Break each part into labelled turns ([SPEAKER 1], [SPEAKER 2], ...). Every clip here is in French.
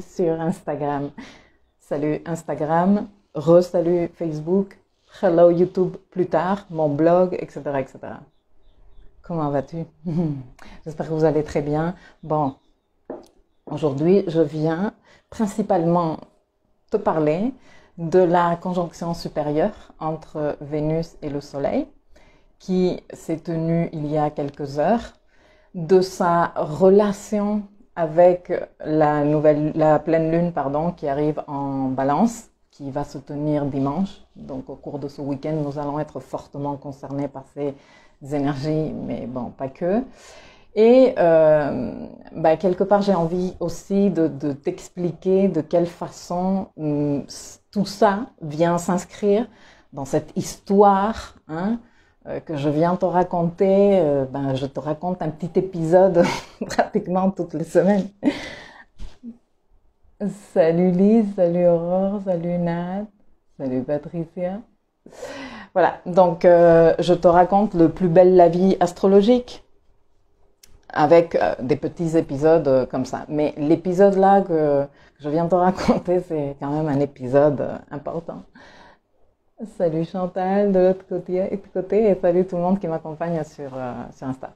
[SPEAKER 1] sur Instagram. Salut Instagram, re-salut Facebook, hello YouTube plus tard, mon blog, etc., etc. Comment vas-tu? J'espère que vous allez très bien. Bon, aujourd'hui, je viens principalement te parler de la conjonction supérieure entre Vénus et le Soleil, qui s'est tenue il y a quelques heures, de sa relation avec la pleine lune, qui arrive en Balance, qui va se tenir dimanche. Donc au cours de ce week-end, nous allons être fortement concernés par ces énergies, mais bon, pas que. Et quelque part, j'ai envie aussi de t'expliquer de quelle façon tout ça vient s'inscrire dans cette histoire, que je viens te raconter. Je te raconte un petit épisode pratiquement toutes les semaines. Salut Lise, salut Aurore, salut Nat, salut Patricia. Voilà, donc je te raconte le plus bel la vie astrologique avec des petits épisodes comme ça. Mais l'épisode là que je viens de te raconter, c'est quand même un épisode important. Salut Chantal de l'autre côté et salut tout le monde qui m'accompagne sur Insta.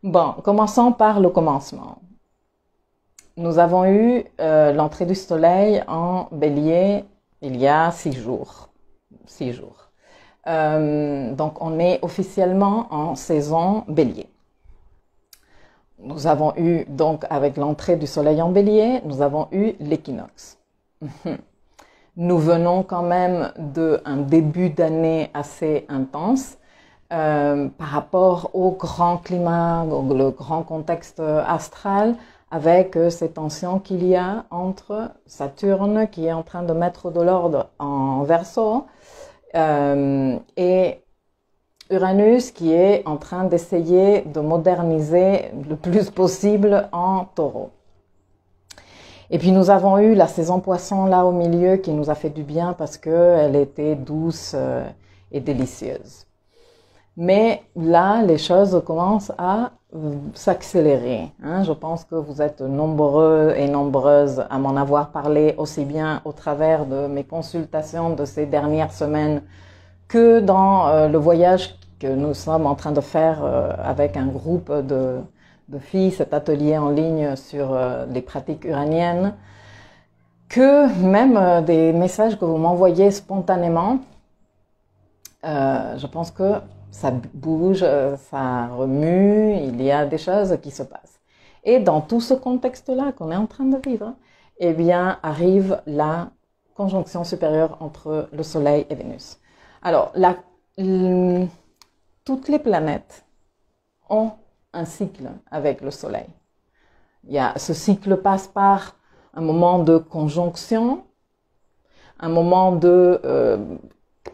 [SPEAKER 1] Bon, commençons par le commencement. Nous avons eu l'entrée du Soleil en Bélier il y a 6 jours. 6 jours. Donc on est officiellement en saison Bélier. Nous avons eu donc avec l'entrée du Soleil en Bélier, nous avons eu l'équinoxe. Nous venons quand même d'un début d'année assez intense par rapport au grand climat, le grand contexte astral, avec ces tensions qu'il y a entre Saturne qui est en train de mettre de l'ordre en Verseau et Uranus qui est en train d'essayer de moderniser le plus possible en Taureau. Et puis nous avons eu la saison Poisson là au milieu qui nous a fait du bien parce qu'elle était douce et délicieuse. Mais là, les choses commencent à s'accélérer. Je pense que vous êtes nombreux et nombreuses à m'en avoir parlé aussi bien au travers de mes consultations de ces dernières semaines que dans le voyage que nous sommes en train de faire avec un groupe de filles, cet atelier en ligne sur les pratiques uraniennes, que même des messages que vous m'envoyez spontanément, je pense que ça bouge, ça remue, il y a des choses qui se passent. Et dans tout ce contexte-là qu'on est en train de vivre, eh bien, arrive la conjonction supérieure entre le Soleil et Vénus. Alors, toutes les planètes ont un cycle avec le Soleil. Ce cycle passe par un moment de conjonction, un moment de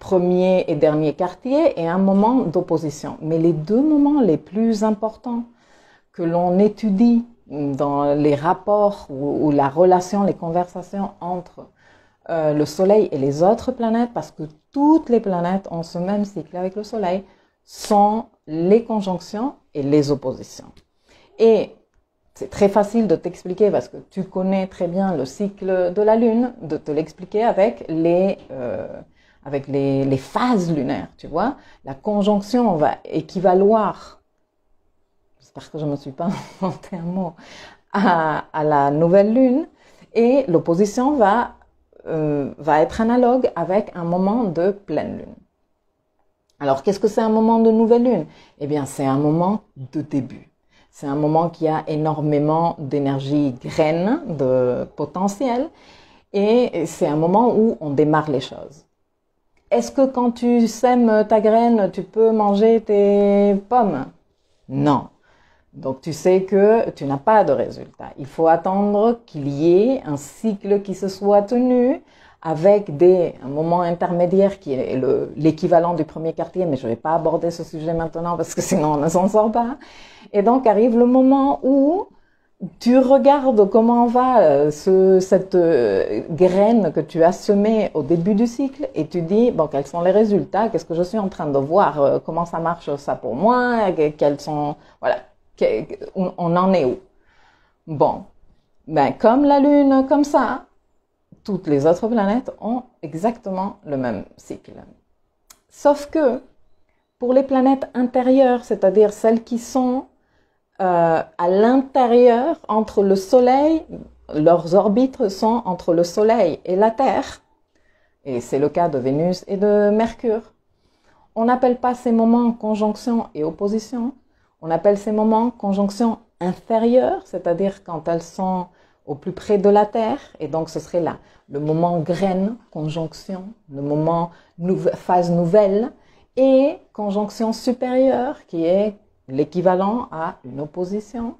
[SPEAKER 1] premier et dernier quartier et un moment d'opposition. Mais les deux moments les plus importants que l'on étudie dans les rapports ou la relation, les conversations entre le Soleil et les autres planètes, parce que toutes les planètes ont ce même cycle avec le Soleil, sont les conjonctions et les oppositions. Et c'est très facile de t'expliquer parce que tu connais très bien le cycle de la Lune, de te l'expliquer avec les phases lunaires, tu vois. La conjonction va équivaloir, j'espère que je ne me suis pas inventé un mot, à la nouvelle Lune, et l'opposition va être analogue avec un moment de pleine Lune. Alors, qu'est-ce que c'est un moment de nouvelle Lune? Eh bien, c'est un moment de début. C'est un moment qui a énormément d'énergie graine, de potentiel, et c'est un moment où on démarre les choses. Est-ce que quand tu sèmes ta graine, tu peux manger tes pommes? Non. Donc tu sais que tu n'as pas de résultat. Il faut attendre qu'il y ait un cycle qui se soit tenu avec un moment intermédiaire qui est l'équivalent du premier quartier, mais je ne vais pas aborder ce sujet maintenant parce que sinon on ne s'en sort pas. Et donc arrive le moment où tu regardes comment va cette graine que tu as semée au début du cycle et tu dis, bon, quels sont les résultats? Qu'est-ce que je suis en train de voir? Comment ça marche ça pour moi? Quels sont, voilà, on en est où? Bon. Ben, comme la Lune, comme ça, toutes les autres planètes ont exactement le même cycle. Sauf que pour les planètes intérieures, c'est-à-dire celles qui sont à l'intérieur, entre le Soleil, leurs orbites sont entre le Soleil et la Terre, et c'est le cas de Vénus et de Mercure. On n'appelle pas ces moments conjonction et opposition, on appelle ces moments conjonction inférieure, c'est-à-dire quand elles sont au plus près de la Terre, et donc ce serait là le moment graine, conjonction, le moment phase nouvelle, et conjonction supérieure qui est l'équivalent à une opposition,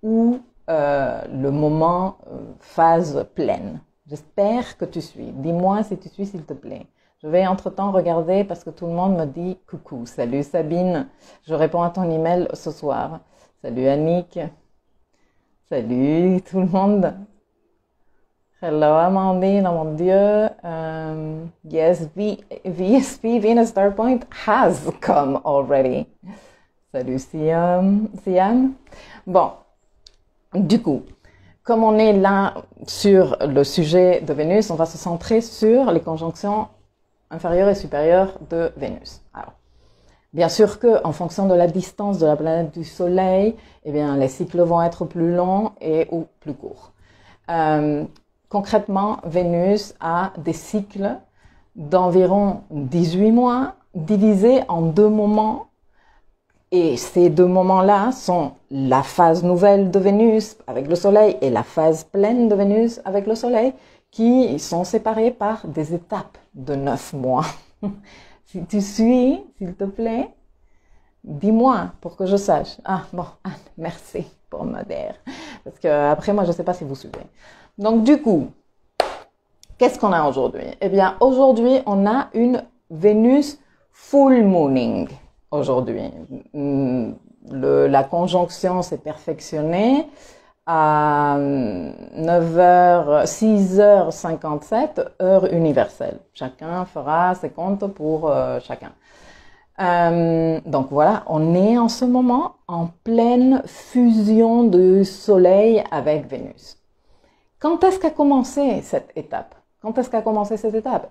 [SPEAKER 1] ou le moment phase pleine. J'espère que tu suis. Dis-moi si tu suis, s'il te plaît. Je vais entre-temps regarder parce que tout le monde me dit coucou. Salut Sabine, je réponds à ton email ce soir. Salut Annick. Salut tout le monde. Hello Amandine, oh mon Dieu. Yes, VSP, Venus Star Point has come already. Salut Siam. Bon, du coup, comme on est là sur le sujet de Vénus, on va se centrer sur les conjonctions inférieures et supérieures de Vénus. Alors, bien sûr que en fonction de la distance de la planète du Soleil, eh bien, les cycles vont être plus longs ou plus courts. Concrètement, Vénus a des cycles d'environ 18 mois divisés en 2 moments. Et ces 2 moments-là sont la phase nouvelle de Vénus avec le Soleil et la phase pleine de Vénus avec le Soleil, qui sont séparés par des étapes de 9 mois. Si tu suis, s'il te plaît, dis-moi pour que je sache. Ah bon, Anne, merci pour me dire. Parce que après, moi, je ne sais pas si vous suivez. Donc du coup, qu'est-ce qu'on a aujourd'hui? Eh bien, aujourd'hui, on a une Vénus full mooning. Aujourd'hui, la conjonction s'est perfectionnée à 6h57, heure universelle. Chacun fera ses comptes pour chacun. Donc voilà, on est en ce moment en pleine fusion du Soleil avec Vénus. Quand est-ce qu'a commencé cette étape?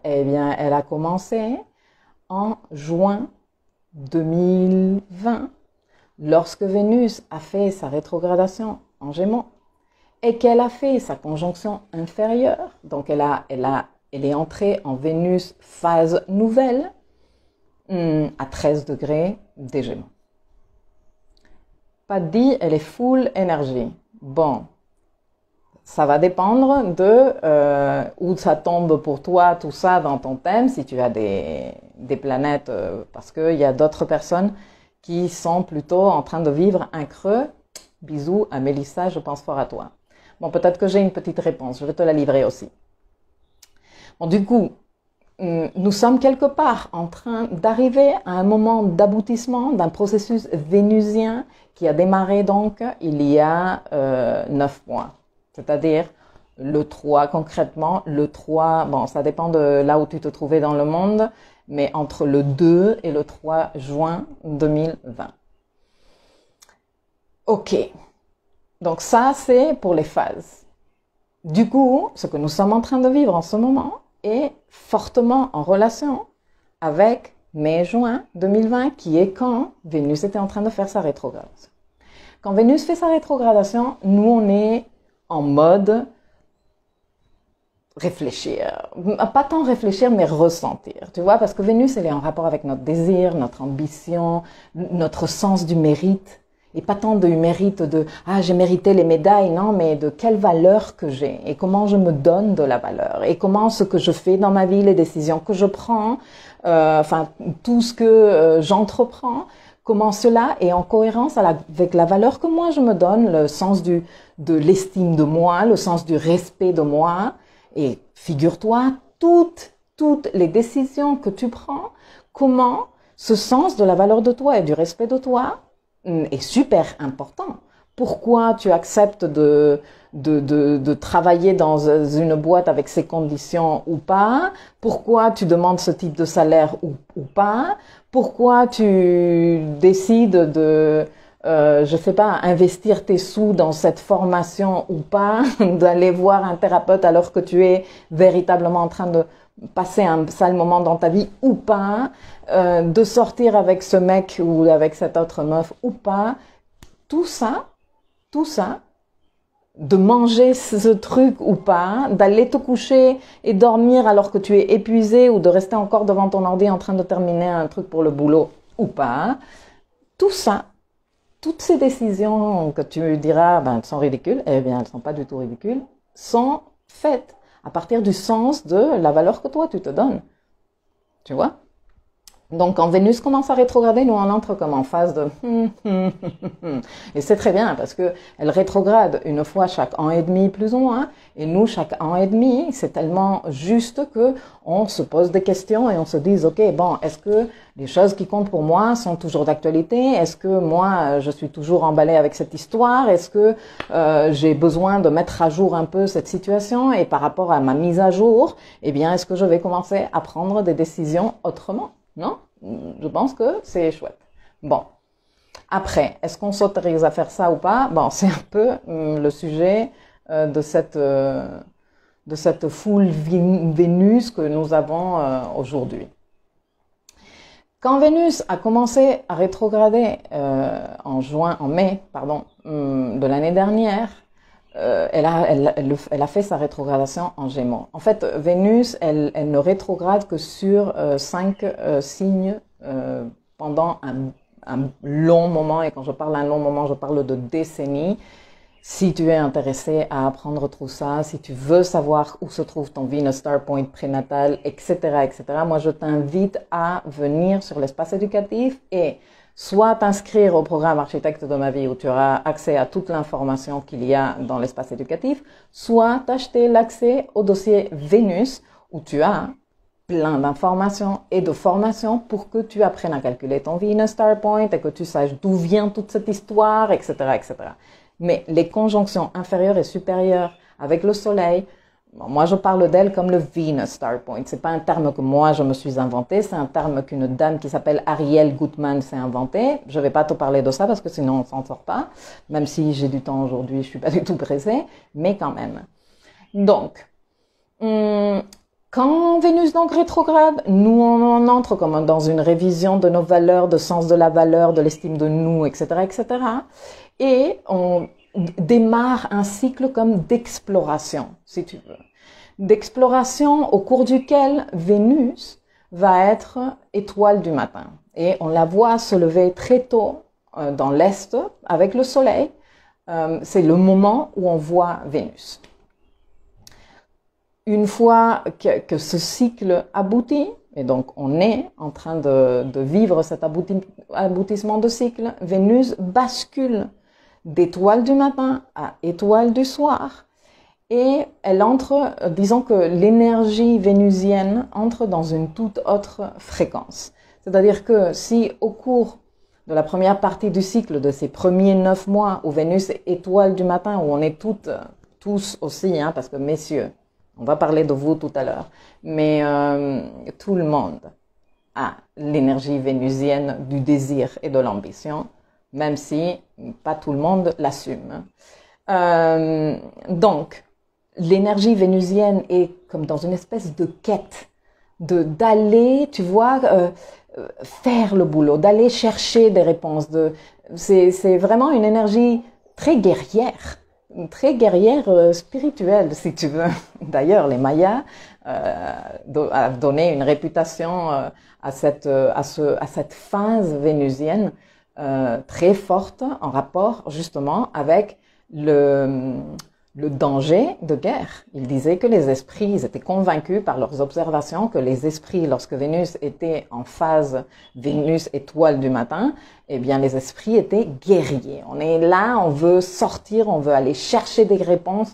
[SPEAKER 1] Eh bien, elle a commencé en juin 2020, lorsque Vénus a fait sa rétrogradation en Gémeaux et qu'elle a fait sa conjonction inférieure, donc elle est entrée en Vénus phase nouvelle à 13 degrés des Gémeaux. Pas dit, elle est full énergie. Bon, ça va dépendre de où ça tombe pour toi, tout ça dans ton thème, si tu as des planètes, parce qu'il y a d'autres personnes qui sont plutôt en train de vivre un creux. Bisous à Mélissa, je pense fort à toi. Bon, peut-être que j'ai une petite réponse, je vais te la livrer aussi. Bon, du coup, nous sommes quelque part en train d'arriver à un moment d'aboutissement d'un processus vénusien qui a démarré donc il y a 9 mois. C'est-à-dire le 3 concrètement, le 3, bon ça dépend de là où tu te trouvais dans le monde, mais entre le 2 et le 3 juin 2020. Ok, donc ça c'est pour les phases. Du coup, ce que nous sommes en train de vivre en ce moment est fortement en relation avec mai-juin 2020, qui est quand Vénus était en train de faire sa rétrogradation. Quand Vénus fait sa rétrogradation, nous on est en mode réfléchir. Pas tant réfléchir, mais ressentir. Tu vois, parce que Vénus, elle est en rapport avec notre désir, notre ambition, notre sens du mérite. Et pas tant du mérite de « ah, j'ai mérité les médailles », non, mais de quelle valeur que j'ai et comment je me donne de la valeur et comment ce que je fais dans ma vie, les décisions que je prends, enfin, tout ce que j'entreprends, comment cela est en cohérence avec la valeur que moi je me donne, le sens de l'estime de moi, le sens du respect de moi. Et figure-toi, toutes les décisions que tu prends, comment ce sens de la valeur de toi et du respect de toi est super important. Pourquoi tu acceptes de travailler dans une boîte avec ces conditions ou pas? Pourquoi tu demandes ce type de salaire ou pas? Pourquoi tu décides de je sais pas, investir tes sous dans cette formation ou pas, d'aller voir un thérapeute alors que tu es véritablement en train de passer un sale moment dans ta vie ou pas, de sortir avec ce mec ou avec cette autre meuf ou pas, tout ça, de manger ce truc ou pas, d'aller te coucher et dormir alors que tu es épuisé ou de rester encore devant ton ordi en train de terminer un truc pour le boulot ou pas, tout ça, toutes ces décisions que tu diras, ben, elles sont ridicules, eh bien, elles sont pas du tout ridicules, sont faites à partir du sens de la valeur que toi tu te donnes. Tu vois? Donc, quand Vénus commence à rétrograder, nous on entre comme en phase de et c'est très bien parce que elle rétrograde une fois chaque an et demi plus ou moins, et nous chaque an et demi, c'est tellement juste que on se pose des questions et on se dit ok, bon, est-ce que les choses qui comptent pour moi sont toujours d'actualité? Est-ce que moi je suis toujours emballée avec cette histoire? Est-ce que j'ai besoin de mettre à jour un peu cette situation? Et par rapport à ma mise à jour, eh bien, est-ce que je vais commencer à prendre des décisions autrement? Non? Je pense que c'est chouette. Bon. Après, est-ce qu'on s'autorise à faire ça ou pas? Bon, c'est un peu le sujet de cette foule Vénus que nous avons aujourd'hui. Quand Vénus a commencé à rétrograder en mai, de l'année dernière, elle a fait sa rétrogradation en Gémeaux. En fait, Vénus, elle ne rétrograde que sur 5 signes pendant un long moment. Et quand je parle d'un long moment, je parle de décennies. Si tu es intéressé à apprendre tout ça, si tu veux savoir où se trouve ton Venus Star Point prénatal, etc., moi je t'invite à venir sur l'espace éducatif et soit t'inscrire au programme Architecte de ma vie où tu auras accès à toute l'information qu'il y a dans l'espace éducatif, soit t'acheter l'accès au dossier Vénus où tu as plein d'informations et de formations pour que tu apprennes à calculer ton Venus Star Point et que tu saches d'où vient toute cette histoire, etc., etc. Mais les conjonctions inférieures et supérieures avec le soleil, bon, moi je parle d'elles comme le Venus Star Point. C'est pas un terme que moi je me suis inventé, c'est un terme qu'une dame qui s'appelle Ariel Gutmann s'est inventé. Je vais pas te parler de ça parce que sinon on s'en sort pas. Même si j'ai du temps aujourd'hui, je suis pas du tout pressée, mais quand même. Donc, quand Vénus donc rétrograde, nous on entre comme dans une révision de nos valeurs, de sens de la valeur, de l'estime de nous, etc., etc. Et on démarre un cycle comme d'exploration, si tu veux. D'exploration au cours duquel Vénus va être étoile du matin. Et on la voit se lever très tôt dans l'Est avec le Soleil. C'est le moment où on voit Vénus. Une fois que ce cycle aboutit, et donc on est en train de vivre cet aboutissement de cycle, Vénus bascule d'étoile du matin à étoile du soir. Et elle entre, disons que l'énergie vénusienne entre dans une toute autre fréquence. C'est-à-dire que si au cours de la première partie du cycle, de ces premiers 9 mois où Vénus est étoile du matin, où on est tous aussi, hein, parce que messieurs, on va parler de vous tout à l'heure, mais tout le monde a l'énergie vénusienne du désir et de l'ambition, même si pas tout le monde l'assume. Donc, l'énergie vénusienne est comme dans une espèce de quête, d'aller, tu vois, faire le boulot, d'aller chercher des réponses. C'est vraiment une énergie très guerrière spirituelle, si tu veux. D'ailleurs, les Mayas a donné une réputation à cette phase vénusienne très forte en rapport justement avec le danger de guerre. Ils disaient que les esprits, ils étaient convaincus par leurs observations que les esprits, lorsque Vénus était en phase Vénus étoile du matin, eh bien les esprits étaient guerriers. On est là, on veut sortir, on veut aller chercher des réponses,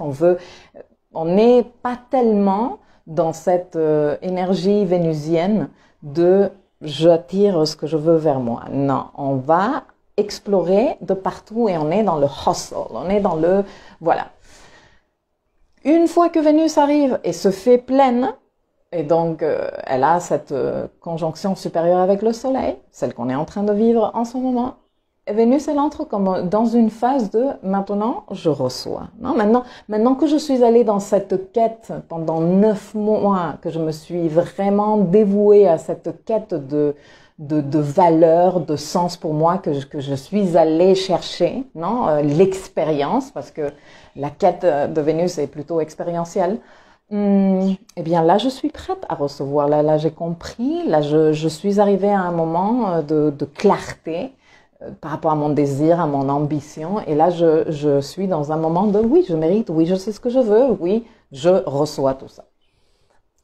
[SPEAKER 1] on n'est pas tellement dans cette énergie vénusienne de j'attire ce que je veux vers moi. Non, on va explorer de partout et on est dans le hustle, on est dans le voilà. Une fois que Vénus arrive et se fait pleine, et donc elle a cette conjonction supérieure avec le Soleil, celle qu'on est en train de vivre en ce moment, Vénus, elle entre comme dans une phase de maintenant, je reçois. Non, maintenant que je suis allée dans cette quête pendant 9 mois, que je me suis vraiment dévouée à cette quête de valeur, de sens pour moi, que je suis allée chercher, non, l'expérience, parce que la quête de Vénus est plutôt expérientielle. Eh bien là, je suis prête à recevoir. Là, j'ai compris. Là, je suis arrivée à un moment de clarté par rapport à mon désir, à mon ambition. Et là, je suis dans un moment de oui, je mérite, oui, je sais ce que je veux, oui, je reçois tout ça.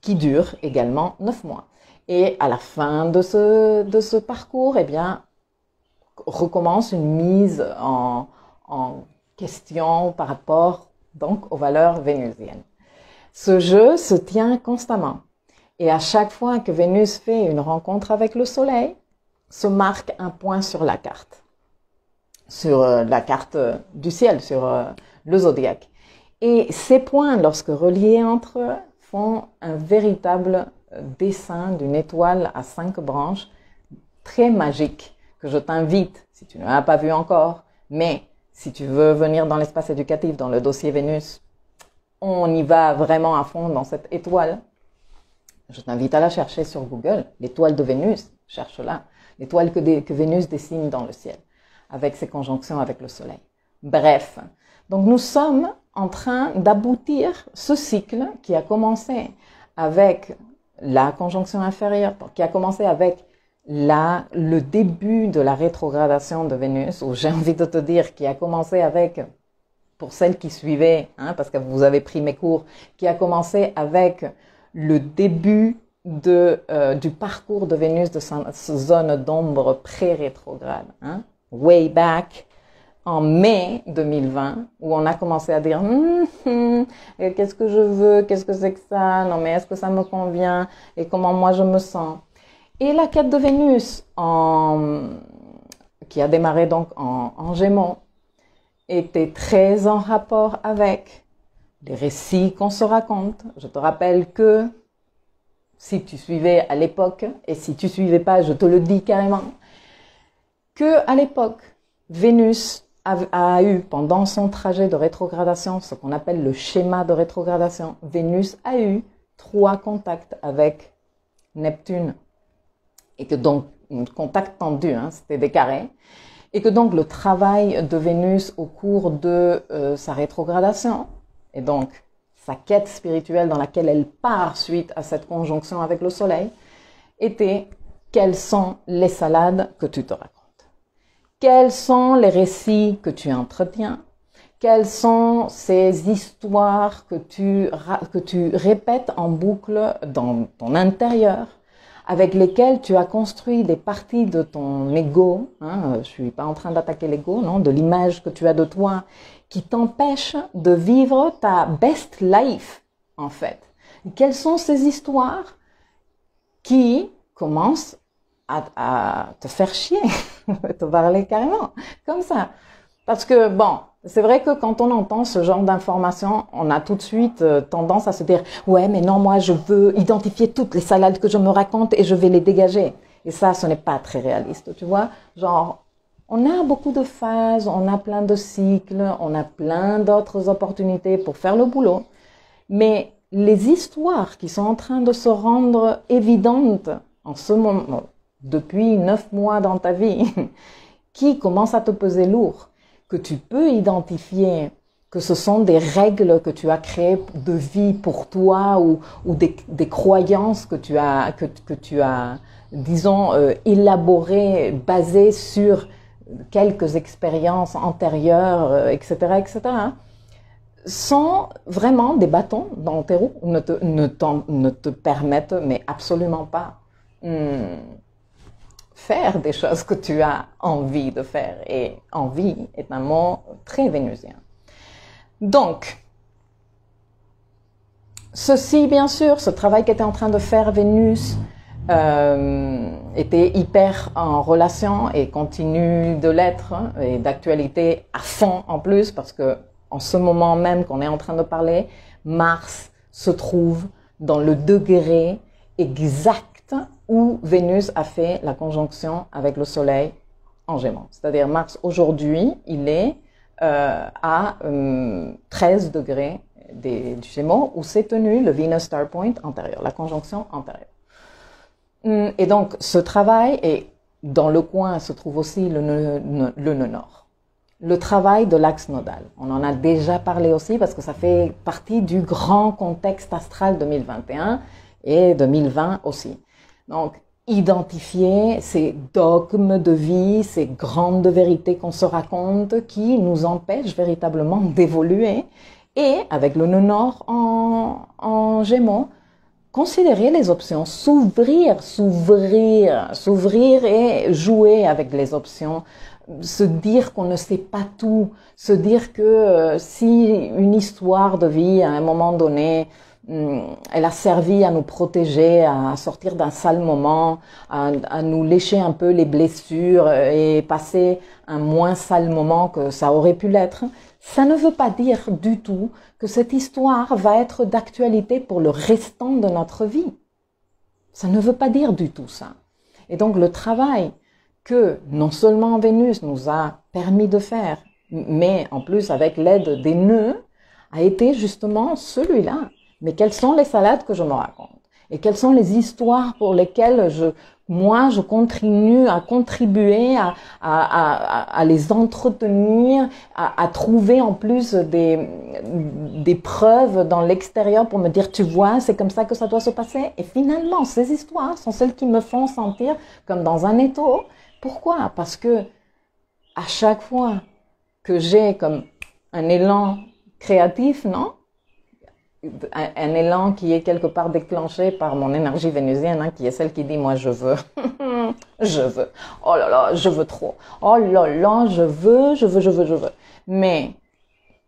[SPEAKER 1] Qui dure également 9 mois. Et à la fin de ce parcours, eh bien, recommence une mise en question par rapport donc aux valeurs vénusiennes. Ce jeu se tient constamment. Et à chaque fois que Vénus fait une rencontre avec le Soleil, se marque un point sur la carte du ciel, sur le zodiaque. Et ces points, lorsque reliés entre eux, font un véritable dessin d'une étoile à 5 branches, très magique, que je t'invite, si tu ne l'as pas vu encore, mais si tu veux venir dans l'espace éducatif, dans le dossier Vénus, on y va vraiment à fond dans cette étoile. Je t'invite à la chercher sur Google, l'étoile de Vénus, cherche-la, l'étoile que Vénus dessine dans le ciel, avec ses conjonctions avec le Soleil. Bref, donc nous sommes en train d'aboutir ce cycle qui a commencé avec la conjonction inférieure, qui a commencé avec le début de la rétrogradation de Vénus, ou j'ai envie de te dire, qui a commencé avec, pour celles qui suivaient, parce que vous avez pris mes cours, qui a commencé avec le début du parcours de Vénus de sa zone d'ombre pré-rétrograde, way back en mai 2020, où on a commencé à dire qu'est-ce que je veux, qu'est-ce que c'est que ça, non mais est-ce que ça me convient, et comment moi je me sens. Et la quête de Vénus, qui a démarré donc en Gémeaux, était très en rapport avec les récits qu'on se raconte. Je te rappelle que si tu suivais à l'époque, et si tu suivais pas, je te le dis carrément, que à l'époque, Vénus a eu pendant son trajet de rétrogradation, ce qu'on appelle le schéma de rétrogradation, Vénus a eu 3 contacts avec Neptune. Et que donc, contact tendu, c'était des carrés. Et que donc le travail de Vénus au cours de sa rétrogradation, et donc sa quête spirituelle dans laquelle elle part suite à cette conjonction avec le Soleil, était quelles sont les salades que tu te racontes. Quels sont les récits que tu entretiens? Quelles sont ces histoires que tu répètes en boucle dans ton intérieur, avec lesquelles tu as construit des parties de ton ego, je suis pas en train d'attaquer l'ego, non, de l'image que tu as de toi, qui t'empêchent de vivre ta best life, en fait. Et quelles sont ces histoires qui commencent à te faire chier, te parler carrément, comme ça. Parce que, bon, c'est vrai que quand on entend ce genre d'informations, on a tout de suite tendance à se dire « Ouais, mais non, moi, je veux identifier toutes les salades que je me raconte et je vais les dégager. » Et ça, ce n'est pas très réaliste, tu vois. Genre, on a beaucoup de phases, on a plein de cycles, on a plein d'autres opportunités pour faire le boulot. Mais les histoires qui sont en train de se rendre évidentes en ce moment, depuis 9 mois dans ta vie, qui commencent à te peser lourd, que tu peux identifier que ce sont des règles que tu as créées de vie pour toi ou des croyances que tu as disons, élaborées, basées sur quelques expériences antérieures, etc., etc., sont vraiment des bâtons dans tes roues, ne te permettent, mais absolument pas, faire des choses que tu as envie de faire. Et envie est un mot très vénusien. Donc, ceci, bien sûr, ce travail qu'était en train de faire Vénus était hyper en relation et continue de l'être, et d'actualité à fond en plus, parce que en ce moment même qu'on est en train de parler, Mars se trouve dans le degré exact où Vénus a fait la conjonction avec le Soleil en Gémeaux. C'est-à-dire Mars aujourd'hui, il est à 13 degrés du Gémeaux où s'est tenu le Venus Star Point antérieur, la conjonction antérieure. Et donc ce travail, et dans le coin se trouve aussi le nœud nord. Le travail de l'axe nodal. On en a déjà parlé aussi parce que ça fait partie du grand contexte astral 2021 et 2020 aussi. Donc, identifier ces dogmes de vie, ces grandes vérités qu'on se raconte qui nous empêchent véritablement d'évoluer. Et avec le nœud nord en Gémeaux, considérer les options, s'ouvrir et jouer avec les options, se dire qu'on ne sait pas tout, se dire que si une histoire de vie à un moment donné, elle a servi à nous protéger, à sortir d'un sale moment, à nous lécher un peu les blessures et passer un moins sale moment que ça aurait pu l'être, ça ne veut pas dire du tout que cette histoire va être d'actualité pour le restant de notre vie. Ça ne veut pas dire du tout ça. Et donc le travail que non seulement Vénus nous a permis de faire, mais en plus avec l'aide des nœuds, a été justement celui-là. Mais quelles sont les salades que je me raconte? Et quelles sont les histoires pour lesquelles moi, je continue à contribuer, à les entretenir, à trouver en plus des preuves dans l'extérieur pour me dire, tu vois, c'est comme ça que ça doit se passer. Et finalement, ces histoires sont celles qui me font sentir comme dans un étau. Pourquoi? Parce que à chaque fois que j'ai comme un élan créatif, non? Un élan qui est quelque part déclenché par mon énergie vénusienne, hein, qui est celle qui dit, moi, je veux. Je veux. Oh là là, je veux trop. Oh là là, je veux. Mais,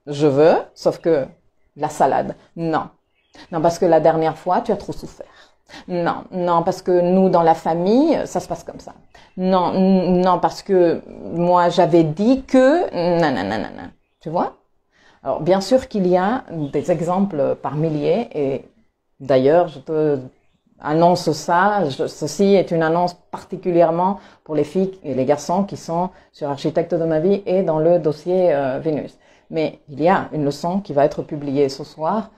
[SPEAKER 1] je veux, sauf que la salade, non. Non, parce que la dernière fois, tu as trop souffert. Non, parce que nous, dans la famille, ça se passe comme ça. Non, parce que moi, j'avais dit que, non. Tu vois? Alors, bien sûr qu'il y a des exemples par milliers, et d'ailleurs, je te annonce ça, ceci est une annonce particulièrement pour les filles et les garçons qui sont sur Architecte de ma vie et dans le dossier Vénus. Mais il y a une leçon qui va être publiée ce soir,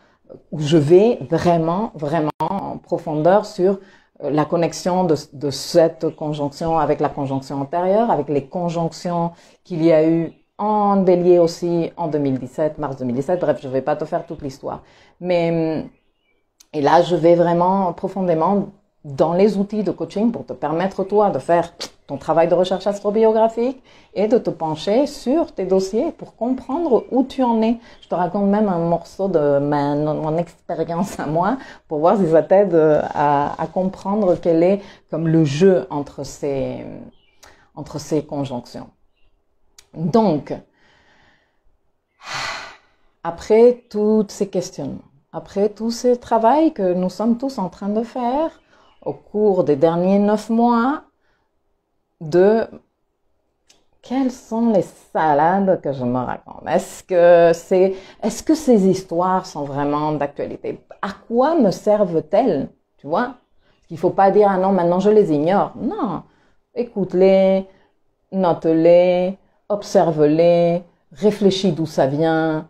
[SPEAKER 1] où je vais vraiment en profondeur sur la connexion de cette conjonction avec la conjonction antérieure, avec les conjonctions qu'il y a eu en bélier aussi en 2017, mars 2017, bref, je vais pas te faire toute l'histoire. Mais, et là, je vais vraiment profondément dans les outils de coaching pour te permettre, toi, de faire ton travail de recherche astrobiographique et de te pencher sur tes dossiers pour comprendre où tu en es. Je te raconte même un morceau de mon expérience à moi pour voir si ça t'aide à comprendre quel est comme le jeu entre ces conjonctions. Donc, après tous ces questionnements, après tout ce travail que nous sommes tous en train de faire au cours des derniers 9 mois, de quelles sont les salades que je me raconte? Est-ce que ces histoires sont vraiment d'actualité? À quoi me servent-elles? Tu vois? Il faut pas dire, ah non, maintenant je les ignore. Non. Écoute-les, note-les, observe-les, réfléchis d'où ça vient,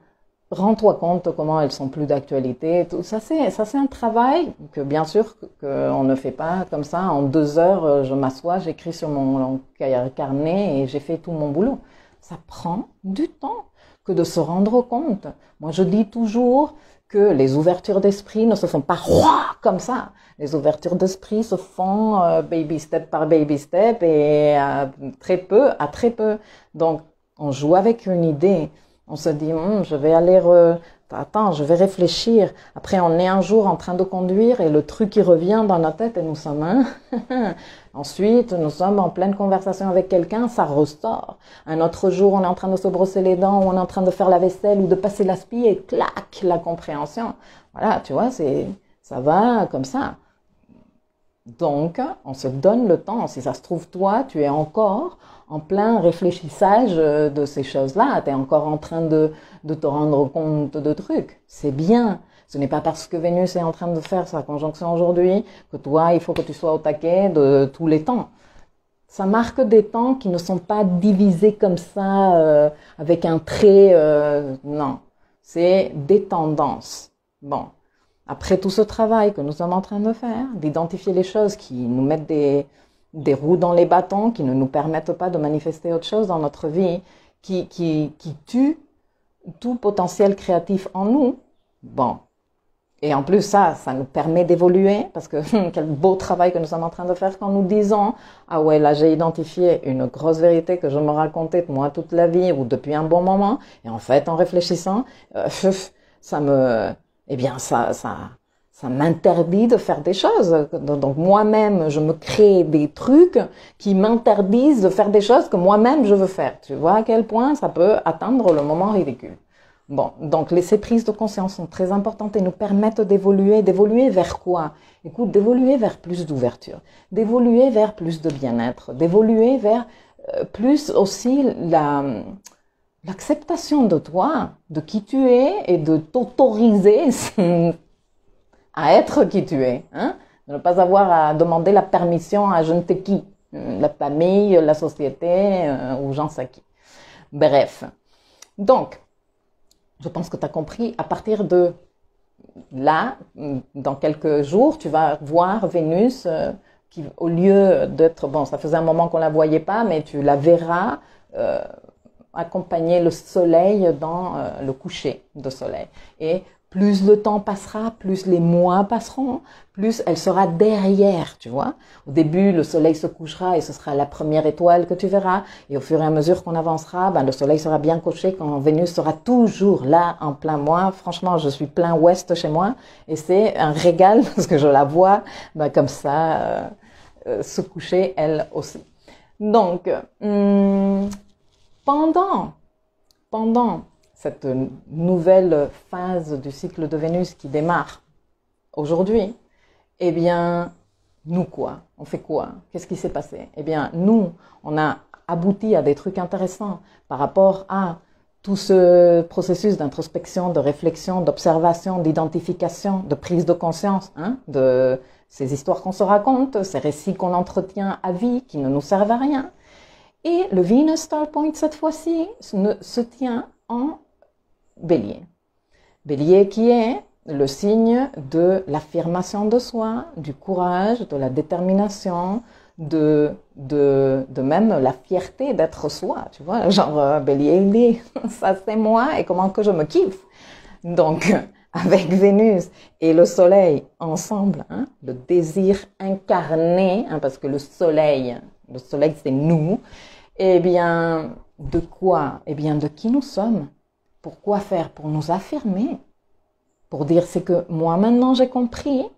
[SPEAKER 1] rends-toi compte comment elles sont plus d'actualité. Tout ça, c'est un travail que bien sûr qu'on ne fait pas comme ça. En 2 heures, je m'assois, j'écris sur mon carnet et j'ai fait tout mon boulot. Ça prend du temps que de se rendre compte. Moi, je dis toujours que les ouvertures d'esprit ne se font pas comme ça. Les ouvertures d'esprit se font baby step par baby step et très peu à très peu. Donc, on joue avec une idée. On se dit, je vais aller, je vais réfléchir. Après, on est un jour en train de conduire et le truc qui revient dans notre tête et nous sommes, Ensuite, nous sommes en pleine conversation avec quelqu'un, ça ressort. Un autre jour, on est en train de se brosser les dents, ou on est en train de faire la vaisselle ou de passer l'aspi et clac, la compréhension. Voilà, tu vois, ça va comme ça. Donc, on se donne le temps. Si ça se trouve, toi, tu es encore en plein réfléchissage de ces choses-là. Tu es encore en train de te rendre compte de trucs. C'est bien. Ce n'est pas parce que Vénus est en train de faire sa conjonction aujourd'hui que toi, il faut que tu sois au taquet de tous les temps. Ça marque des temps qui ne sont pas divisés comme ça, avec un trait, non. C'est des tendances. Bon. Après tout ce travail que nous sommes en train de faire, d'identifier les choses qui nous mettent des roues dans les bâtons, qui ne nous permettent pas de manifester autre chose dans notre vie, qui tuent tout potentiel créatif en nous. Bon. Et en plus, ça nous permet d'évoluer, parce que quel beau travail que nous sommes en train de faire quand nous disons « Ah ouais, là j'ai identifié une grosse vérité que je me racontais de moi toute la vie ou depuis un bon moment. » Et en fait, en réfléchissant, ça m'interdit de faire des choses. Donc moi-même, je me crée des trucs qui m'interdisent de faire des choses que moi-même je veux faire. Tu vois à quel point ça peut atteindre le moment ridicule. Bon, donc ces prises de conscience sont très importantes et nous permettent d'évoluer. D'évoluer vers quoi? Écoute, d'évoluer vers plus d'ouverture, d'évoluer vers plus de bien-être, d'évoluer vers plus aussi l'acceptation de toi, de qui tu es et de t'autoriser à être qui tu es. Hein? De ne pas avoir à demander la permission à je ne sais qui, la famille, la société ou j'en sais qui. Bref, donc, je pense que tu as compris, à partir de là, dans quelques jours, tu vas voir Vénus qui, au lieu d'être, bon, ça faisait un moment qu'on la voyait pas, mais tu la verras accompagner le soleil dans le coucher de soleil. Et plus le temps passera, plus les mois passeront, plus elle sera derrière, tu vois. Au début, le soleil se couchera et ce sera la première étoile que tu verras. Et au fur et à mesure qu'on avancera, le soleil sera bien couché quand Vénus sera toujours là en plein mois. Franchement, je suis plein ouest chez moi et c'est un régal parce que je la vois comme ça se coucher elle aussi. Donc, pendant cette nouvelle phase du cycle de Vénus qui démarre aujourd'hui, eh bien, nous quoi? On fait quoi? Qu'est-ce qui s'est passé? Eh bien, nous, on a abouti à des trucs intéressants par rapport à tout ce processus d'introspection, de réflexion, d'observation, d'identification, de prise de conscience, de ces histoires qu'on se raconte, ces récits qu'on entretient à vie qui ne nous servent à rien. Et le Venus Star Point, cette fois-ci, se tient en Bélier. Bélier qui est le signe de l'affirmation de soi, du courage, de la détermination, de même la fierté d'être soi, tu vois, genre Bélier il dit ça c'est moi et comment que je me kiffe. Donc avec Vénus et le Soleil ensemble, le désir incarné, parce que le Soleil c'est nous. Eh bien, de quoi? Eh bien, de qui nous sommes? Pourquoi faire? Pour nous affirmer. Pour dire, c'est que moi, maintenant, j'ai compris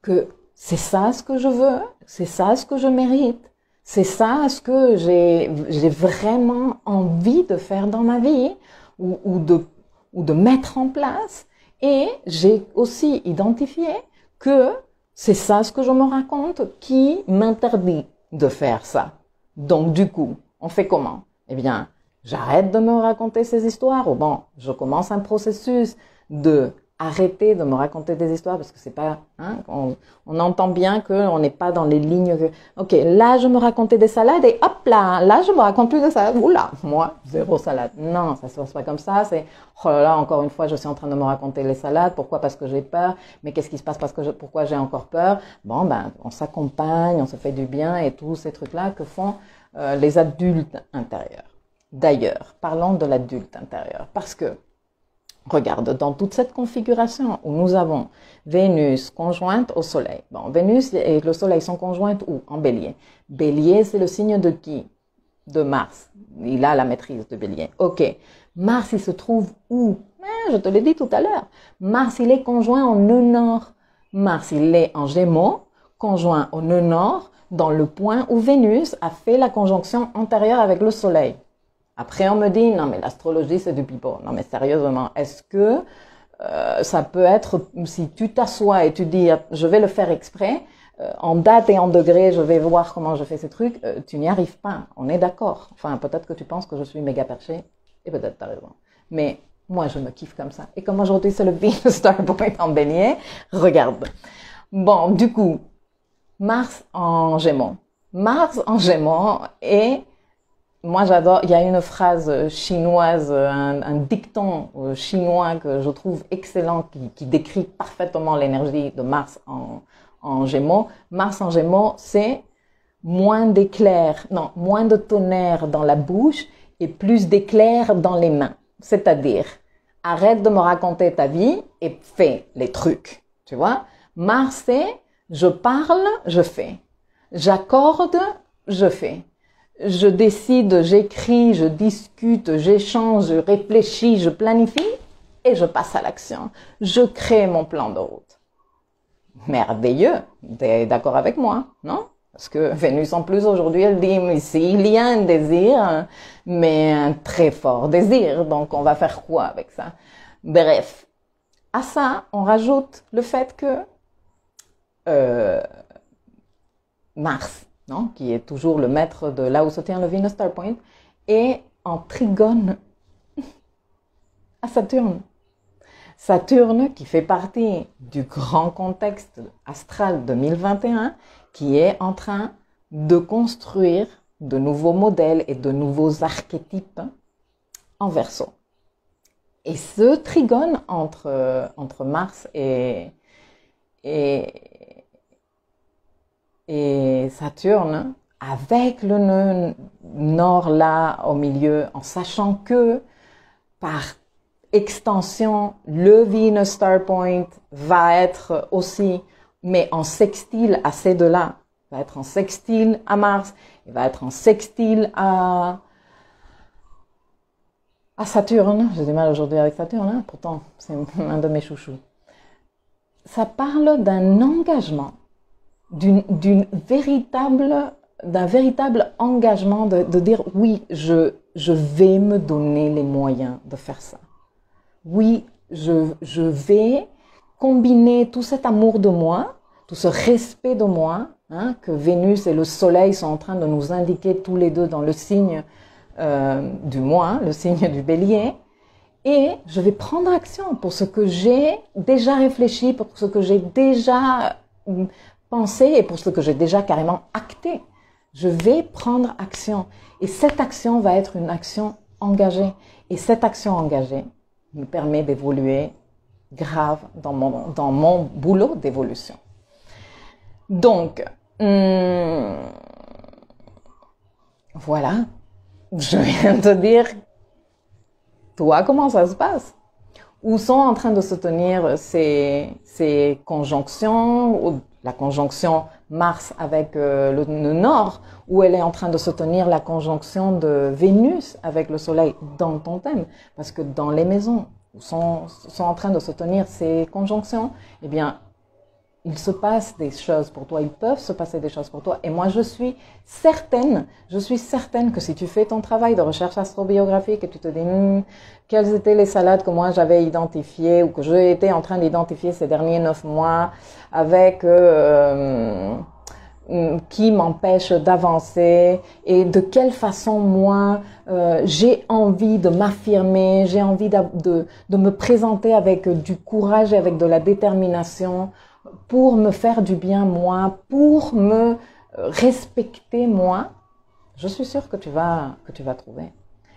[SPEAKER 1] que c'est ça ce que je veux, c'est ça ce que je mérite, c'est ça ce que j'ai vraiment envie de faire dans ma vie ou de mettre en place. Et j'ai aussi identifié que c'est ça ce que je me raconte qui m'interdit de faire ça. Donc, du coup, on fait comment? Eh bien, j'arrête de me raconter ces histoires, ou bon, je commence un processus de arrêter de me raconter des histoires, parce que c'est pas, on entend bien qu'on n'est pas dans les lignes que, ok, là je me racontais des salades et hop là je me raconte plus de salades, oula, moi, zéro salade. Non, ça se passe pas comme ça, c'est, oh là là, encore une fois, je suis en train de me raconter les salades, pourquoi? Parce que j'ai peur, mais qu'est-ce qui se passe pourquoi j'ai encore peur? Bon, on s'accompagne, on se fait du bien et tous ces trucs-là que font les adultes intérieurs. D'ailleurs, parlons de l'adulte intérieur, parce que, regarde, dans toute cette configuration où nous avons Vénus conjointe au Soleil. Bon, Vénus et le Soleil sont conjointes où? En Bélier. Bélier, c'est le signe de qui? De Mars. Il a la maîtrise de Bélier. Ok. Mars, il se trouve où? Je te l'ai dit tout à l'heure. Mars, il est conjoint au nœud nord. Mars, il est en Gémeaux, conjoint au nœud nord, dans le point où Vénus a fait la conjonction antérieure avec le Soleil. Après, on me dit, non, mais l'astrologie, c'est du pipeau. Non, mais sérieusement, est-ce que ça peut être, si tu t'assois et tu dis, je vais le faire exprès, en date et en degré, je vais voir comment je fais ces trucs, tu n'y arrives pas. On est d'accord. Enfin, peut-être que tu penses que je suis méga perché, et peut-être tu as raison. Mais moi, je me kiffe comme ça. Et comme aujourd'hui, c'est le Venus Star Point en Bélier, regarde. Bon, du coup, Mars en Gémeaux. Mars en Gémeaux et moi j'adore, il y a une phrase chinoise, un dicton chinois que je trouve excellent qui décrit parfaitement l'énergie de Mars en Gémeaux. Mars en Gémeaux, c'est moins d'éclairs, non, moins de tonnerre dans la bouche et plus d'éclairs dans les mains. C'est-à-dire, arrête de me raconter ta vie et fais les trucs, tu vois. Mars, c'est je parle, je fais. J'accorde, je fais. Je décide, j'écris, je discute, j'échange, je réfléchis, je planifie et je passe à l'action. Je crée mon plan de route. Merveilleux. T'es d'accord avec moi, non? Parce que Vénus en plus aujourd'hui, elle dit, mais s'il y a un désir, mais un très fort désir, donc on va faire quoi avec ça? Bref, à ça, on rajoute le fait que Mars, non, qui est toujours le maître de là où se tient le Venus Star Point, est en trigone à Saturne. Saturne qui fait partie du grand contexte astral 2021, qui est en train de construire de nouveaux modèles et de nouveaux archétypes en Verseau. Et ce trigone entre Mars et Saturne, avec le nœud nord là au milieu, en sachant que par extension, le Venus Star Point va être aussi, mais en sextile à ces deux-là, va être en sextile à Mars, il va être en sextile à Saturne. J'ai du mal aujourd'hui avec Saturne, hein, pourtant c'est un de mes chouchous. Ça parle d'un engagement, d'un véritable engagement de dire oui, je vais me donner les moyens de faire ça. Oui, je vais combiner tout cet amour de moi, tout ce respect de moi, hein, que Vénus et le Soleil sont en train de nous indiquer tous les deux dans le signe du mois, le signe du Bélier, et je vais prendre action pour ce que j'ai déjà réfléchi, pour ce que j'ai déjà pensé et pour ce que j'ai déjà carrément acté. Je vais prendre action et cette action va être une action engagée et cette action engagée me permet d'évoluer grave dans mon boulot d'évolution. Donc, voilà, je viens de te dire, toi, comment ça se passe? Où sont en train de se tenir ces conjonctions, ou la conjonction Mars avec le Nord, où elle est en train de se tenir la conjonction de Vénus avec le Soleil dans ton thème, parce que dans les maisons où sont en train de se tenir ces conjonctions, eh bien, il se passe des choses pour toi, ils peuvent se passer des choses pour toi. Et moi, je suis certaine que si tu fais ton travail de recherche astrobiographique et tu te dis quelles étaient les salades que moi j'avais identifiées ou que j'ai été en train d'identifier ces derniers 9 mois avec qui m'empêche d'avancer et de quelle façon moi j'ai envie de m'affirmer, j'ai envie de me présenter avec du courage et avec de la détermination pour me faire du bien moi, pour me respecter moi, je suis sûre que tu vas trouver.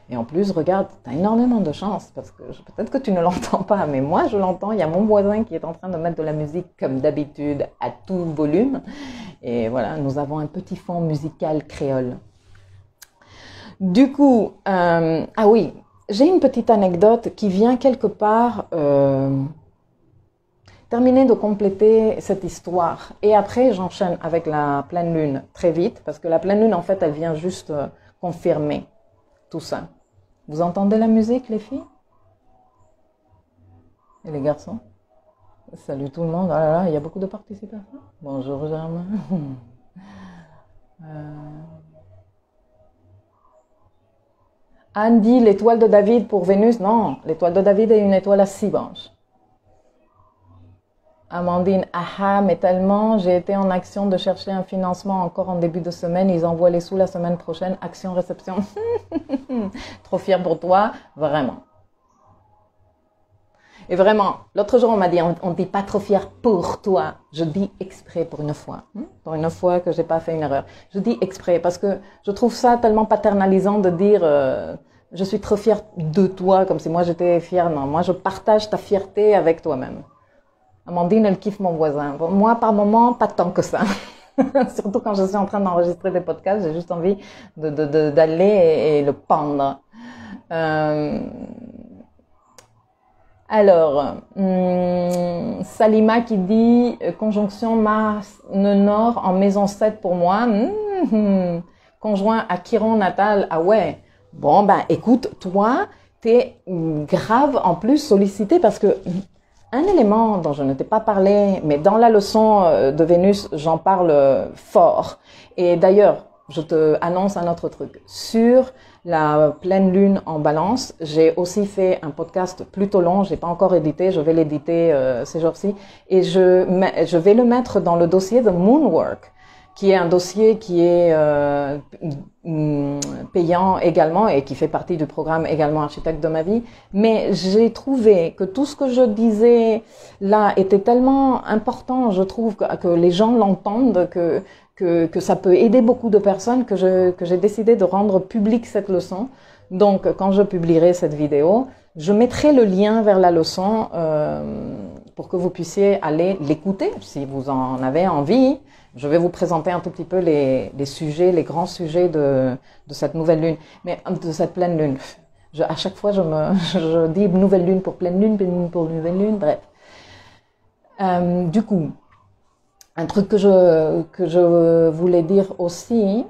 [SPEAKER 1] Et en plus, regarde, tu as énormément de chance, parce que peut-être que tu ne l'entends pas, mais moi je l'entends, il y a mon voisin qui est en train de mettre de la musique comme d'habitude à tout volume. Et voilà, nous avons un petit fond musical créole. Du coup, ah oui, j'ai une petite anecdote qui vient quelque part terminer de compléter cette histoire. Et après, j'enchaîne avec la pleine lune très vite, parce que la pleine lune, en fait, elle vient juste confirmer tout ça. Vous entendez la musique, les filles? Et les garçons? Salut tout le monde. Ah là là, il y a beaucoup de participation. Bonjour Germain. Anne dit l'étoile de David pour Vénus. Non, l'étoile de David est une étoile à 6 branches. Amandine, mais tellement, j'ai été en action de chercher un financement encore en début de semaine. Ils envoient les sous la semaine prochaine. Action, réception. Trop fière pour toi, vraiment. Et vraiment, l'autre jour, on m'a dit, on dit pas trop fier pour toi. Je dis exprès pour une fois. Pour une fois que j'ai pas fait une erreur. Je dis exprès parce que je trouve ça tellement paternalisant de dire, je suis trop fière de toi, comme si moi j'étais fière. Non, moi je partage ta fierté avec toi-même. Amandine, elle kiffe mon voisin. Bon, moi, par moment, pas tant que ça. Surtout quand je suis en train d'enregistrer des podcasts, j'ai juste envie d'aller et le pendre. Alors, Salima qui dit conjonction Mars-Nord en maison 7 pour moi. Conjoint à Chiron natal. Ah ouais. Bon, ben écoute, toi, t'es grave en plus sollicité parce que un élément dont je ne t'ai pas parlé, mais dans la leçon de Vénus, j'en parle fort. Et d'ailleurs, je te annonce un autre truc. Sur la pleine lune en balance, j'ai aussi fait un podcast plutôt long, j'ai pas encore édité, je vais l'éditer ces jours-ci. Et je vais le mettre dans le dossier de Moonwork, qui est un dossier qui est payant également et qui fait partie du programme également Architecte de ma vie. Mais j'ai trouvé que tout ce que je disais là était tellement important, je trouve, que les gens l'entendent, que ça peut aider beaucoup de personnes, que j'ai décidé de rendre publique cette leçon. Donc, quand je publierai cette vidéo, je mettrai le lien vers la leçon pour que vous puissiez aller l'écouter si vous en avez envie. Je vais vous présenter un tout petit peu les sujets, les grands sujets de cette nouvelle lune, mais de cette pleine lune. À chaque fois, je dis nouvelle lune pour pleine lune pour nouvelle lune, bref. Du coup, un truc que je voulais dire aussi,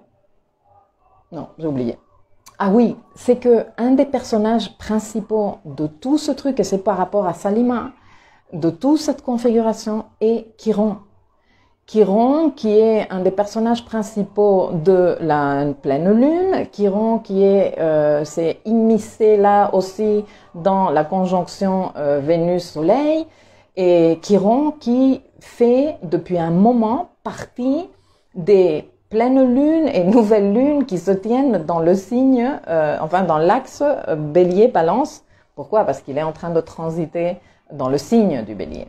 [SPEAKER 1] non, j'ai oublié. Ah oui, c'est que un des personnages principaux de tout ce truc, et c'est par rapport à Salima, de toute cette configuration, est Chiron. Chiron, qui est un des personnages principaux de la pleine lune, Chiron qui s'est immiscé là aussi dans la conjonction Vénus-Soleil, et Chiron qui fait depuis un moment partie des pleines lunes et nouvelles lunes qui se tiennent dans le signe, dans l'axe Bélier-Balance. Pourquoi? Parce qu'il est en train de transiter dans le signe du Bélier.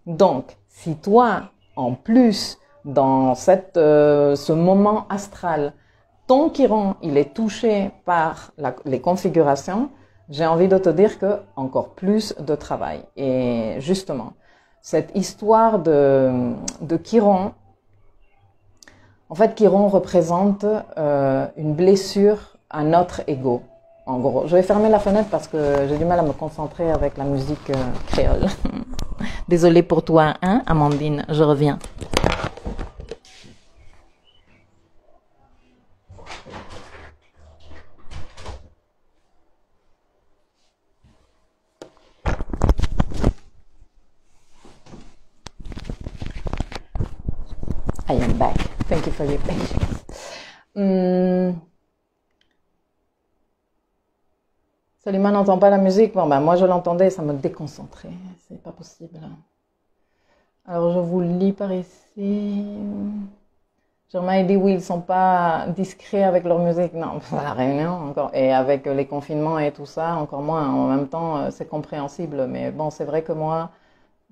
[SPEAKER 1] Donc, si toi, en plus, dans ce moment astral, ton Chiron, il est touché par les configurations, j'ai envie de te dire que encore plus de travail. Et justement, cette histoire de Chiron, en fait, Chiron représente une blessure à notre ego. En gros, je vais fermer la fenêtre parce que j'ai du mal à me concentrer avec la musique créole. Désolée pour toi, hein, Amandine, je reviens. I am back. Thank you for your patience. Salima n'entend pas la musique. Bon, ben, moi, je l'entendais, ça me déconcentrait. C'est pas possible. Alors, je vous lis par ici. Germain dit oui, ils sont pas discrets avec leur musique. Non, à la réunion encore. Et avec les confinements et tout ça, encore moins. En même temps, c'est compréhensible. Mais bon, c'est vrai que moi,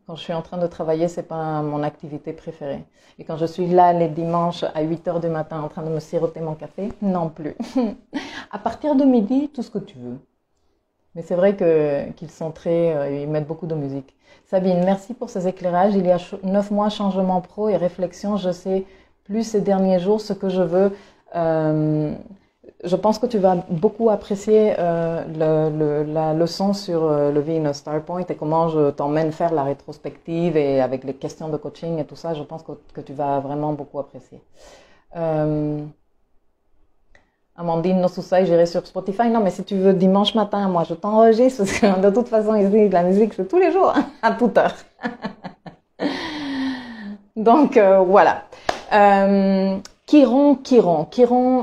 [SPEAKER 1] quand je suis en train de travailler, c'est pas mon activité préférée. Et quand je suis là les dimanches à 8h du matin en train de me siroter mon café, non plus. À partir de midi, tout ce que tu veux. Mais c'est vrai qu'ils sont ils mettent beaucoup de musique. Sabine, merci pour ces éclairages. Il y a 9 mois, changement pro et réflexion. Je sais plus ces derniers jours ce que je veux. Je pense que tu vas beaucoup apprécier la leçon sur le Venus Star Point et comment je t'emmène faire la rétrospective et avec les questions de coaching et tout ça. Je pense que tu vas vraiment beaucoup apprécier. Amandine Nosusai, j'irai sur Spotify. Non, mais si tu veux dimanche matin, moi je t'enregistre parce que de toute façon ici la musique c'est tous les jours à toute heure. Donc voilà. Chiron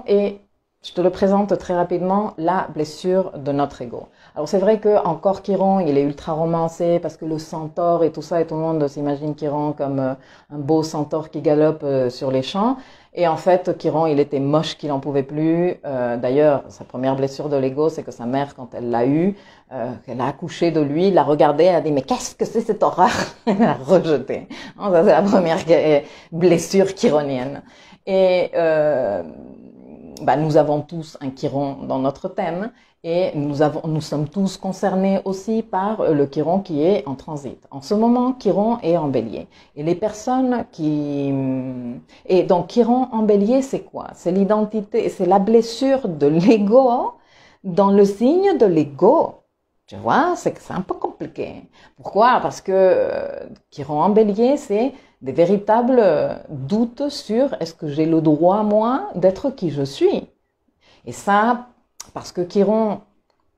[SPEAKER 1] est, je te le présente très rapidement, la blessure de notre ego. Alors c'est vrai que encore Chiron, il est ultra romancé parce que le centaure et tout ça, et tout le monde s'imagine Chiron comme un beau centaure qui galope sur les champs. Et en fait, Chiron, il était moche qu'il en pouvait plus. D'ailleurs, sa première blessure de l'ego, c'est que sa mère, quand elle l'a eu, qu'elle a accouché de lui, l'a regardé, elle a dit « Mais qu'est-ce que c'est cette horreur ?» Elle l'a rejeté. Ça, c'est la première blessure chironienne. Et nous avons tous un Chiron dans notre thème. Et nous sommes tous concernés aussi par le Chiron qui est en transit. En ce moment, Chiron est en Bélier. Et les personnes et donc Chiron en Bélier, c'est quoi? C'est l'identité, c'est la blessure de l'ego dans le signe de l'ego. Tu vois, c'est un peu compliqué. Pourquoi? Parce que Chiron en Bélier, c'est des véritables doutes sur est-ce que j'ai le droit, moi, d'être qui je suis? Et ça, parce que Chiron,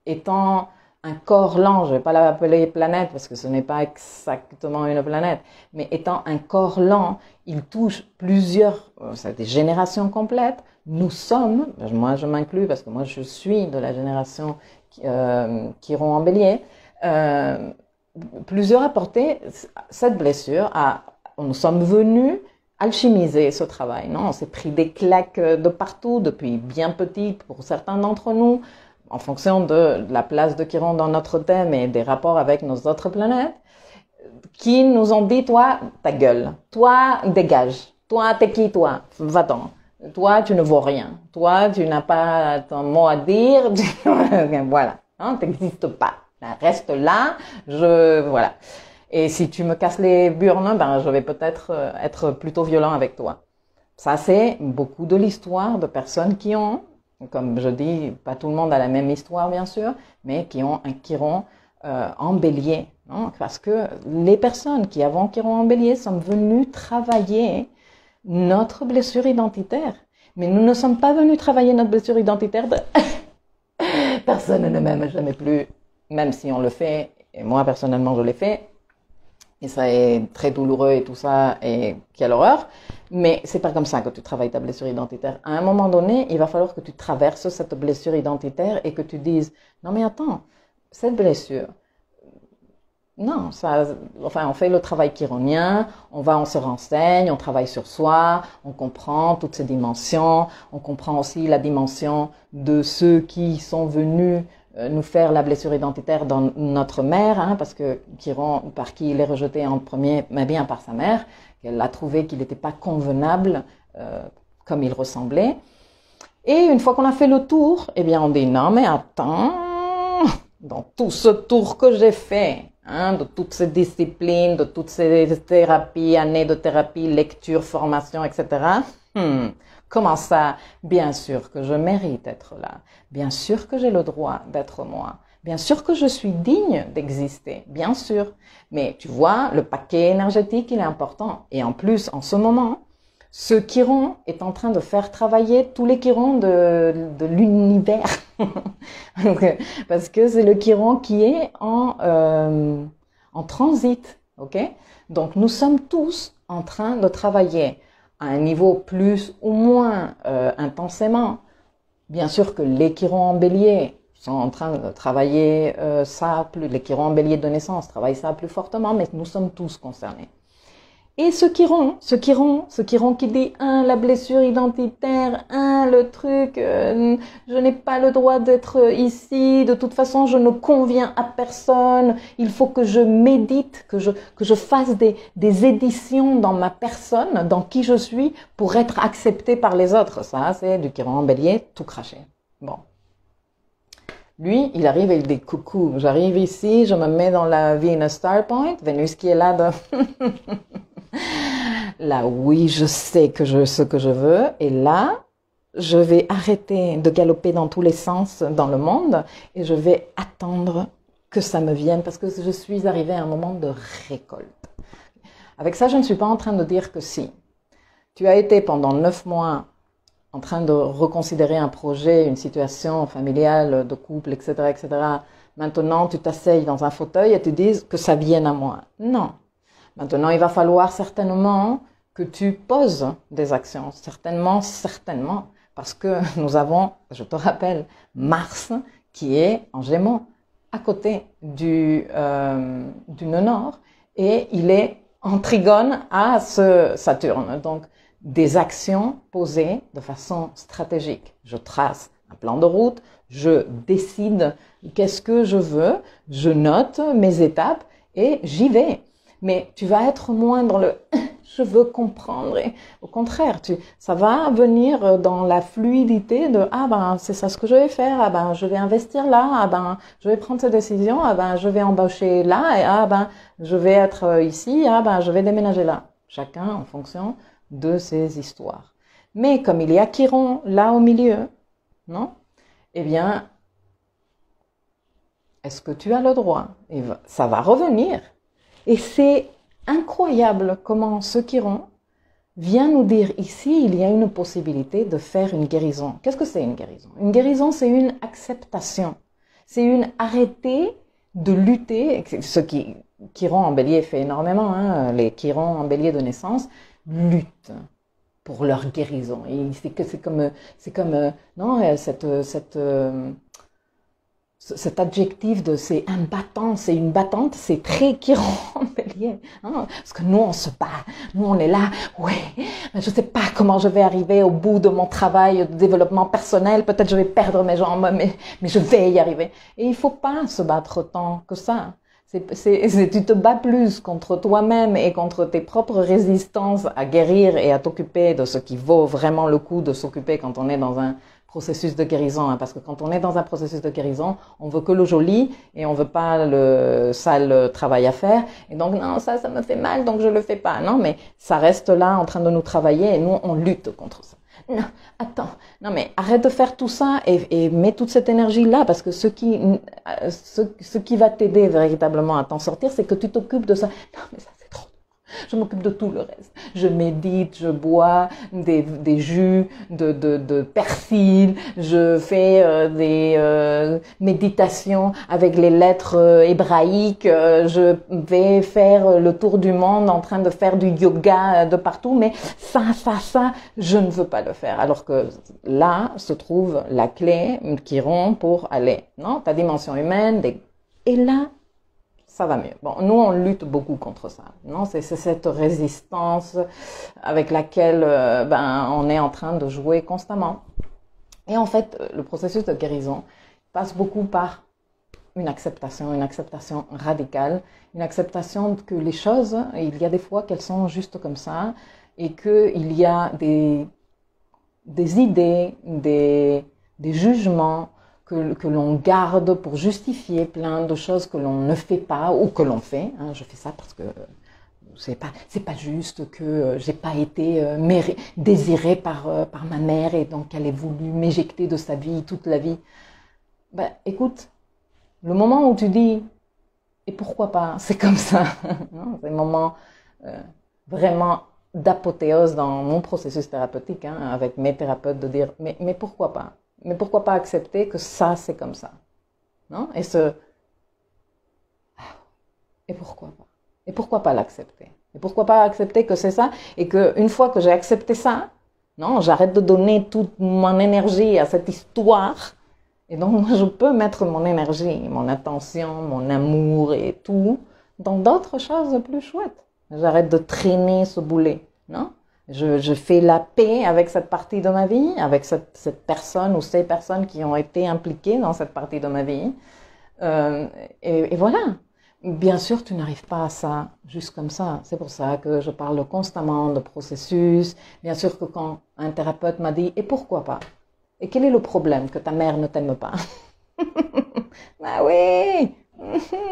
[SPEAKER 1] étant un corps lent, je ne vais pas l'appeler planète parce que ce n'est pas exactement une planète, mais étant un corps lent, il touche plusieurs, c'est des générations complètes. Nous sommes, moi je m'inclus parce que moi je suis de la génération Chiron en Bélier, plusieurs apportaient cette blessure nous sommes venus alchimiser ce travail, non? On s'est pris des claques de partout depuis bien petit pour certains d'entre nous, en fonction de la place de Chiron dans notre thème et des rapports avec nos autres planètes, qui nous ont dit, toi, ta gueule, toi, dégage, toi, t'es qui, toi, va-t'en, toi, tu ne vaux rien, toi, tu n'as pas ton mot à dire, voilà, hein, t'existes pas, reste là, voilà. Et si tu me casses les burnes, je vais peut-être être plutôt violent avec toi. Ça, c'est beaucoup de l'histoire de personnes qui ont, comme je dis, pas tout le monde a la même histoire, bien sûr, mais qui ont un Chiron en Bélier. Non? Parce que les personnes qui avons Chiron en Bélier sont venues travailler notre blessure identitaire. Mais nous ne sommes pas venus travailler notre blessure identitaire de personne ne m'aime jamais plus, même si on le fait, et moi personnellement je l'ai fait. Et ça est très douloureux et tout ça, et quelle horreur. Mais c'est pas comme ça que tu travailles ta blessure identitaire. À un moment donné, il va falloir que tu traverses cette blessure identitaire et que tu dises, non mais attends, cette blessure, non, on fait le travail chironien, on se renseigne, on travaille sur soi, on comprend toutes ces dimensions, on comprend aussi la dimension de ceux qui sont venus nous faire la blessure identitaire dans notre mère, hein, parce que Chiron, par qui il est rejeté en premier, mais bien par sa mère, qu'elle a trouvé qu'il n'était pas convenable comme il ressemblait. Et une fois qu'on a fait le tour, eh bien on dit non mais attends, dans tout ce tour que j'ai fait, hein, de toutes ces disciplines, de toutes ces thérapies, années de thérapie, lecture, formation, etc. Comment ça? Bien sûr que je mérite d'être là. Bien sûr que j'ai le droit d'être moi. Bien sûr que je suis digne d'exister. Bien sûr. Mais tu vois, le paquet énergétique, il est important. Et en plus, en ce moment, ce Chiron est en train de faire travailler tous les Chirons de l'univers. Parce que c'est le Chiron qui est en transit. Ok? Donc, nous sommes tous en train de travailler à un niveau plus ou moins intensément. Bien sûr que les Chirons en Bélier sont en train de travailler les Chirons en Bélier de naissance travaillent ça plus fortement, mais nous sommes tous concernés. Et ce Chiron qui dit, la blessure identitaire, le truc, je n'ai pas le droit d'être ici, de toute façon je ne conviens à personne, il faut que je médite, que je fasse des éditions dans ma personne, dans qui je suis, pour être accepté par les autres. Ça, c'est du Chiron en Bélier, tout craché. Bon. Lui, il arrive et il dit, coucou, j'arrive ici, je me mets dans la Venus Star Point, Vénus qui est là de... Là, oui, je sais ce que je veux. Et là, je vais arrêter de galoper dans tous les sens dans le monde et je vais attendre que ça me vienne parce que je suis arrivée à un moment de récolte. Avec ça, je ne suis pas en train de dire que si tu as été pendant 9 mois en train de reconsidérer un projet, une situation familiale, de couple, etc., etc., maintenant tu t'asseyes dans un fauteuil et tu dis que ça vienne à moi. Non. Maintenant, il va falloir certainement que tu poses des actions. Certainement, parce que nous avons, je te rappelle, Mars qui est en Gémeaux. à côté du nœud nord et il est en trigone à ce Saturne. Donc, des actions posées de façon stratégique. Je trace un plan de route, je décide qu'est-ce que je veux, je note mes étapes et j'y vais. Mais tu vas être moins dans le je veux comprendre. Et au contraire, ça va venir dans la fluidité de ah ben c'est ça ce que je vais faire, ah ben je vais investir là, ah ben je vais prendre cette décision, ah ben je vais embaucher là, et ah ben je vais être ici, ah ben je vais déménager là. Chacun en fonction de ses histoires. Mais comme il y a Chiron là au milieu, non? Eh bien, est-ce que tu as le droit? Et ça va revenir. Et c'est incroyable comment ce Chiron vient nous dire ici, il y a une possibilité de faire une guérison. Qu'est-ce que c'est une guérison? Une guérison, c'est une acceptation. C'est une arrêter de lutter, ce qui Chiron en bélier fait énormément, hein, les Chirons en bélier de naissance luttent pour leur guérison. Et c'est comme non, cet adjectif de c'est un battant, c'est une battante, c'est très Chiron en bélier. Hein, parce que nous, on se bat. Nous, on est là. Oui, je sais pas comment je vais arriver au bout de mon travail de développement personnel. Peut-être je vais perdre mes jambes, mais je vais y arriver. Et il faut pas se battre autant que ça. Tu te bats plus contre toi-même et contre tes propres résistances à guérir et à t'occuper de ce qui vaut vraiment le coup de s'occuper quand on est dans un processus de guérison, hein, parce que quand on est dans un processus de guérison, on veut que le joli et on veut pas le sale travail à faire. Et donc, non, ça me fait mal, donc je le fais pas. Non, mais ça reste là en train de nous travailler et nous, on lutte contre ça. Non, attends, non mais arrête de faire tout ça et mets toute cette énergie là parce que ce qui va t'aider véritablement à t'en sortir, c'est que tu t'occupes de ça. Non mais ça c'est trop. Je m'occupe de tout le reste. Je médite, je bois des jus de persil, je fais des méditations avec les lettres hébraïques, je vais faire le tour du monde en train de faire du yoga de partout, mais ça, je ne veux pas le faire. Alors que là se trouve la clé Chiron pour aller, non, ta dimension humaine, et là, ça va mieux. Bon, nous, on lutte beaucoup contre ça. Non, c'est cette résistance avec laquelle on est en train de jouer constamment. Et en fait, le processus de guérison passe beaucoup par une acceptation radicale, une acceptation que les choses, il y a des fois qu'elles sont juste comme ça, et qu'il y a des idées, des jugements, que l'on garde pour justifier plein de choses que l'on ne fait pas ou que l'on fait. Hein, je fais ça parce que c'est pas juste que j'ai pas été désirée par ma mère et donc elle ait voulu m'éjecter de sa vie toute la vie. Ben, écoute, le moment où tu dis et pourquoi pas, c'est comme ça. C'est un moment vraiment d'apothéose dans mon processus thérapeutique, hein, avec mes thérapeutes, de dire mais pourquoi pas? Mais pourquoi pas accepter que ça, c'est comme ça? Non? Et pourquoi pas? Et pourquoi pas l'accepter? Et pourquoi pas accepter que c'est ça? Et que une fois que j'ai accepté ça, non, j'arrête de donner toute mon énergie à cette histoire. Et donc, moi, je peux mettre mon énergie, mon attention, mon amour et tout dans d'autres choses plus chouettes. J'arrête de traîner ce boulet, non? Je fais la paix avec cette partie de ma vie, avec cette personne ou ces personnes qui ont été impliquées dans cette partie de ma vie. Et voilà. Bien sûr, tu n'arrives pas à ça juste comme ça. C'est pour ça que je parle constamment de processus. Bien sûr que quand un thérapeute m'a dit « Et pourquoi pas? Et quel est le problème que ta mère ne t'aime pas ?» Bah oui,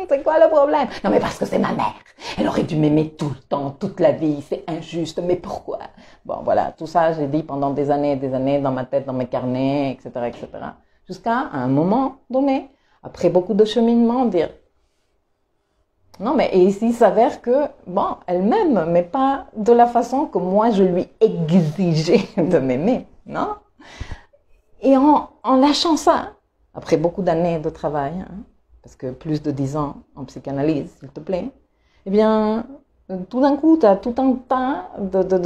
[SPEAKER 1] c'est quoi le problème? Non mais parce que c'est ma mère. Elle aurait dû m'aimer tout le temps, toute la vie. C'est injuste, mais pourquoi? Bon voilà, tout ça j'ai dit pendant des années et des années dans ma tête, dans mes carnets, etc., etc. Jusqu'à un moment donné, après beaucoup de cheminement, dire non mais et ici il s'avère que bon, elle m'aime, mais pas de la façon que moi je lui exigeais de m'aimer, non? Et en lâchant ça, après beaucoup d'années de travail, hein, parce que plus de 10 ans en psychanalyse, s'il te plaît, eh bien, tout d'un coup, tu as tout un tas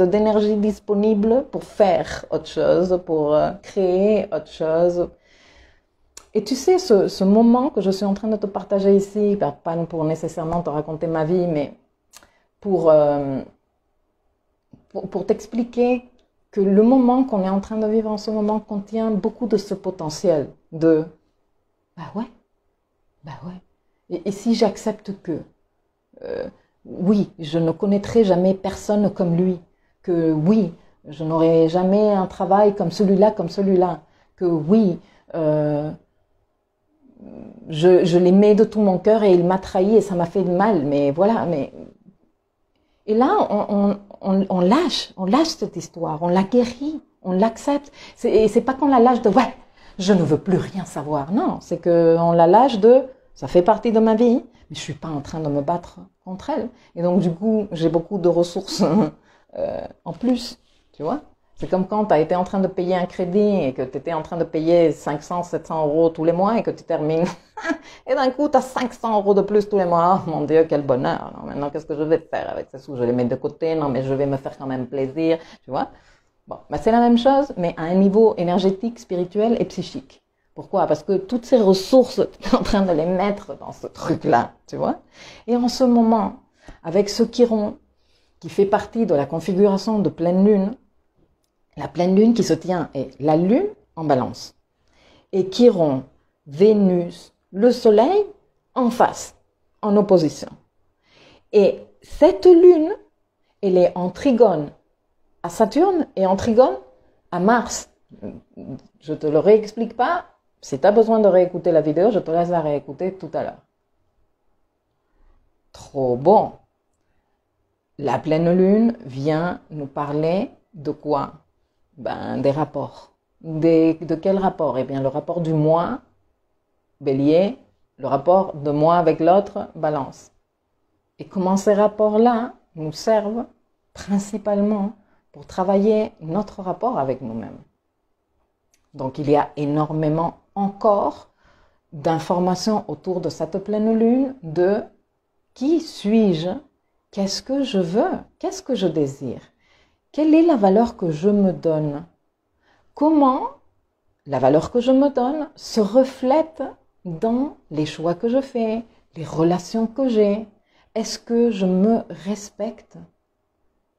[SPEAKER 1] d'énergie disponible pour faire autre chose, pour créer autre chose. Et tu sais, ce moment que je suis en train de te partager ici, pas pour nécessairement te raconter ma vie, mais pour t'expliquer que le moment qu'on est en train de vivre en ce moment contient beaucoup de ce potentiel de « bah ouais, bah ouais ». Et si j'accepte que, oui, je ne connaîtrai jamais personne comme lui, que oui, je n'aurai jamais un travail comme celui-là, que oui, je l'aimais de tout mon cœur et il m'a trahi et ça m'a fait mal, mais voilà, mais... Et là, on lâche cette histoire, on la guérit, on l'accepte. Et c'est pas qu'on la lâche de « ouais, je ne veux plus rien savoir ». Non, c'est qu'on la lâche de « ça fait partie de ma vie, mais je suis pas en train de me battre contre elle ». Et donc du coup, j'ai beaucoup de ressources en plus, tu vois. C'est comme quand tu as été en train de payer un crédit et que tu étais en train de payer 500, 700 euros tous les mois et que tu termines. Et d'un coup, tu as 500 euros de plus tous les mois. Oh mon Dieu, quel bonheur. Alors maintenant, qu'est-ce que je vais faire avec ces sous? Je les mets de côté. Non, mais je vais me faire quand même plaisir. Tu vois? Bon, bah c'est la même chose, mais à un niveau énergétique, spirituel et psychique. Pourquoi? Parce que toutes ces ressources, tu es en train de les mettre dans ce truc-là. Tu vois? Et en ce moment, avec ce chiron, qui fait partie de la configuration de pleine lune, la pleine lune qui se tient est la lune en balance. Et Chiron, Vénus, le soleil en face, en opposition. Et cette lune, elle est en trigone à Saturne et en trigone à Mars. Je te le réexplique pas. Si tu as besoin de réécouter la vidéo, je te laisse la réécouter tout à l'heure. Trop bon. La pleine lune vient nous parler de quoi? Ben, des rapports. De quel rapport? Eh bien, le rapport du moi, Bélier, le rapport de moi avec l'autre, Balance. Et comment ces rapports-là nous servent principalement pour travailler notre rapport avec nous-mêmes. Donc, il y a énormément encore d'informations autour de cette pleine lune de qui suis-je? Qu'est-ce que je veux? Qu'est-ce que je désire? Quelle est la valeur que je me donne? Comment la valeur que je me donne se reflète dans les choix que je fais, les relations que j'ai? Est-ce que je me respecte?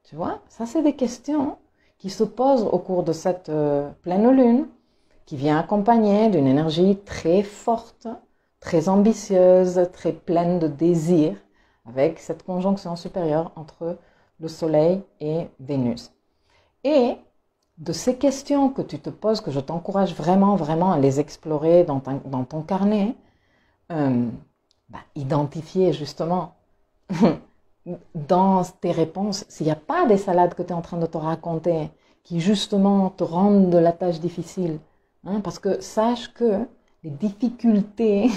[SPEAKER 1] Tu vois, ça c'est des questions qui se posent au cours de cette pleine lune, qui vient accompagnée d'une énergie très forte, très ambitieuse, très pleine de désirs, avec cette conjonction supérieure entre le Soleil et Vénus. Et de ces questions que tu te poses, que je t'encourage vraiment, vraiment à les explorer dans ton carnet, identifier justement dans tes réponses, s'il n'y a pas des salades que tu es en train de te raconter, qui justement te rendent de la tâche difficile, hein, parce que sache que les difficultés,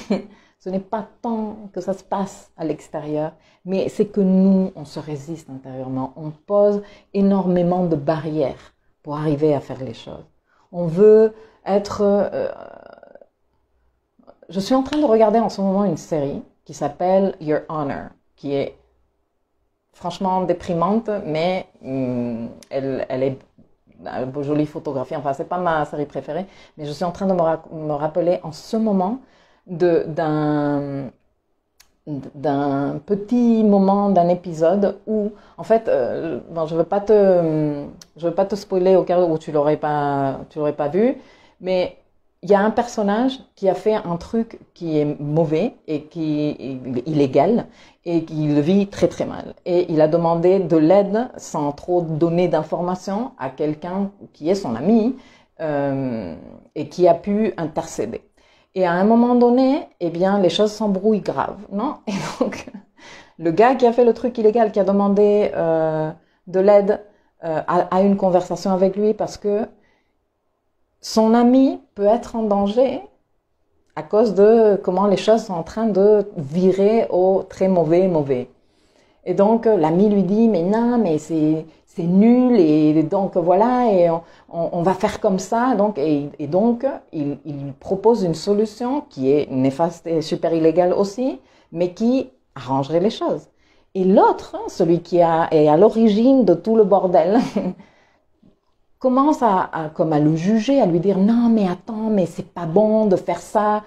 [SPEAKER 1] ce n'est pas tant que ça se passe à l'extérieur, mais c'est que nous, on se résiste intérieurement. On pose énormément de barrières pour arriver à faire les choses. On veut être... Je suis en train de regarder en ce moment une série qui s'appelle Your Honor, qui est franchement déprimante, mais elle est jolie photographie. Enfin, c'est pas ma série préférée, mais je suis en train de me rappeler en ce moment d'un petit moment d'un épisode où, en fait, je veux pas te spoiler au cas où tu l'aurais pas vu, mais il y a un personnage qui a fait un truc qui est mauvais et qui est illégal et qui le vit très très mal. Et il a demandé de l'aide sans trop donner d'informations à quelqu'un qui est son ami et qui a pu intercéder. Et à un moment donné, eh bien, les choses s'embrouillent grave, non? Et donc, le gars qui a fait le truc illégal, qui a demandé de l'aide, a une conversation avec lui parce que son ami peut être en danger à cause de comment les choses sont en train de virer au très mauvais. Et donc, l'ami lui dit, mais non, mais c'est nul, et donc voilà, et on va faire comme ça. Donc, et donc, il propose une solution qui est néfaste et super illégale aussi, mais qui arrangerait les choses. Et l'autre, celui qui est à l'origine de tout le bordel, commence comme à le juger, à lui dire non mais attends, mais c'est pas bon de faire ça.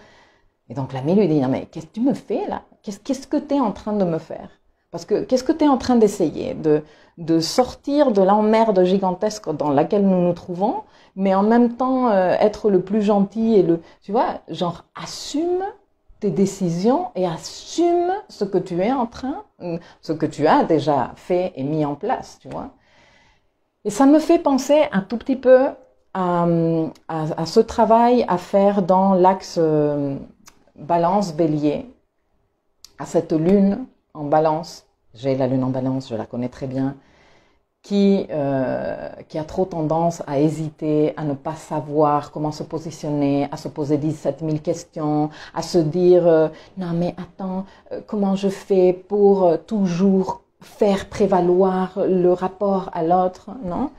[SPEAKER 1] Et donc l'ami lui dit non mais qu'est-ce que tu me fais là? Qu'est-ce que tu es en train de me faire? Parce que qu'est-ce que tu es en train d'essayer? De sortir de l'emmerde gigantesque dans laquelle nous nous trouvons, mais en même temps être le plus gentil et tu vois, genre assume tes décisions et assume ce que tu es en train, ce que tu as déjà fait et mis en place, tu vois. Et ça me fait penser un tout petit peu à ce travail à faire dans l'axe Balance-Bélier, à cette lune en Balance. J'ai la lune en Balance, je la connais très bien, qui a trop tendance à hésiter, à ne pas savoir comment se positionner, à se poser 17 000 questions, à se dire non mais attends, comment je fais pour toujours faire prévaloir le rapport à l'autre, non?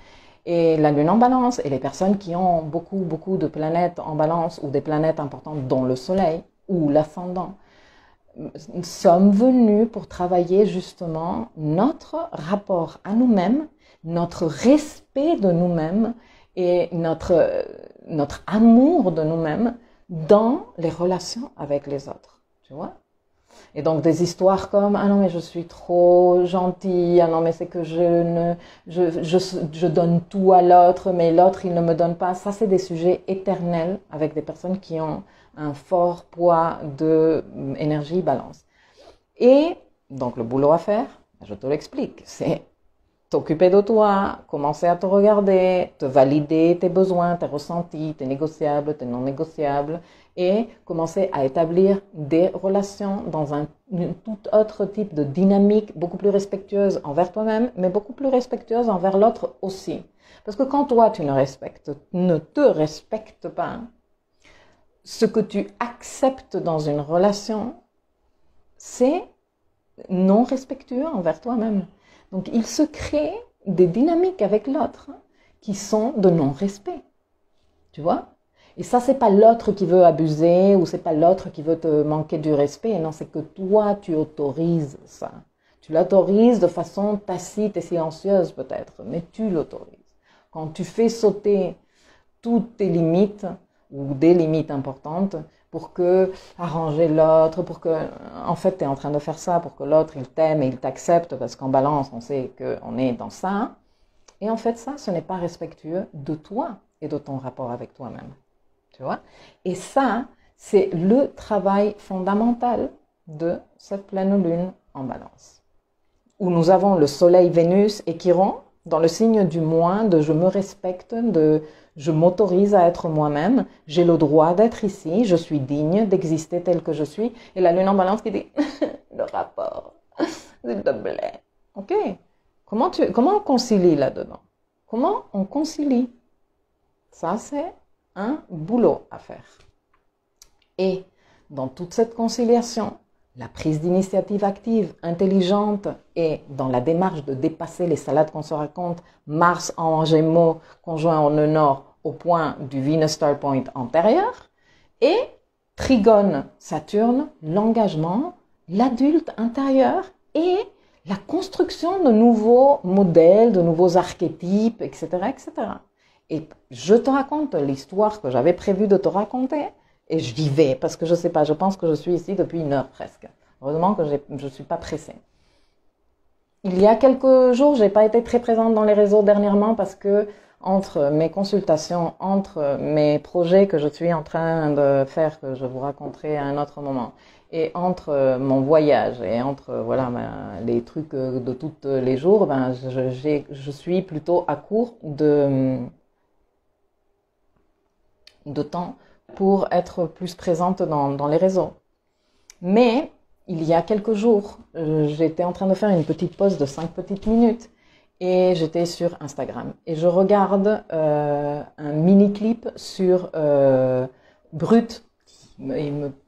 [SPEAKER 1] Et la lune en Balance, et les personnes qui ont beaucoup de planètes en Balance ou des planètes importantes dont le soleil ou l'ascendant, sommes venus pour travailler justement notre rapport à nous-mêmes, notre respect de nous-mêmes et notre amour de nous-mêmes dans les relations avec les autres, tu vois. Et donc des histoires comme ah non mais je suis trop gentille, ah non mais c'est que je donne tout à l'autre mais l'autre il ne me donne pas. Ça c'est des sujets éternels avec des personnes qui ont un fort poids de énergie Balance. Et donc le boulot à faire, je te l'explique, c'est t'occuper de toi, commencer à te regarder, te valider tes besoins, tes ressentis, tes négociables, tes non négociables, et commencer à établir des relations dans un tout autre type de dynamique, beaucoup plus respectueuse envers toi-même, mais beaucoup plus respectueuse envers l'autre aussi. Parce que quand toi tu ne te respectes pas, ce que tu acceptes dans une relation, c'est non respectueux envers toi-même. Donc, il se crée des dynamiques avec l'autre qui sont de non-respect. Tu vois? Et ça, c'est pas l'autre qui veut abuser ou c'est pas l'autre qui veut te manquer du respect. Non, c'est que toi, tu autorises ça. Tu l'autorises de façon tacite et silencieuse peut-être, mais tu l'autorises. Quand tu fais sauter toutes tes limites ou des limites importantes pour que arranger l'autre, pour que, en fait, tu es en train de faire ça pour que l'autre, il t'aime et il t'accepte parce qu'en Balance, on sait qu'on est dans ça. Et en fait, ça, ce n'est pas respectueux de toi et de ton rapport avec toi-même. Tu vois? Et ça, c'est le travail fondamental de cette pleine lune en Balance. Où nous avons le soleil, Vénus et Chiron dans le signe du moi, de je me respecte, de je m'autorise à être moi-même, j'ai le droit d'être ici, je suis digne d'exister tel que je suis. Et la lune en Balance qui dit le rapport, s'il te plaît. Ok, comment on concilie là-dedans? Comment on concilie? Ça, c'est un boulot à faire. Et dans toute cette conciliation, la prise d'initiative active, intelligente et dans la démarche de dépasser les salades qu'on se raconte, Mars en Gémeaux conjoint en nœud nord au point du Venus Star Point antérieur et Trigone Saturne, l'engagement, l'adulte intérieur et la construction de nouveaux modèles, de nouveaux archétypes, etc., etc. Et je te raconte l'histoire que j'avais prévu de te raconter. Et j'y vais, parce que je sais pas, je pense que je suis ici depuis 1 heure presque. Heureusement que je suis pas pressée. Il y a quelques jours, j'ai pas été très présente dans les réseaux dernièrement parce que entre mes consultations, entre mes projets que je suis en train de faire, que je vous raconterai à un autre moment, et entre mon voyage et entre voilà les trucs de tous les jours, ben je suis plutôt à court de temps pour être plus présente dans les réseaux. Mais il y a quelques jours, j'étais en train de faire une petite pause de 5 petites minutes et j'étais sur Instagram. Et je regarde un mini-clip sur Brut.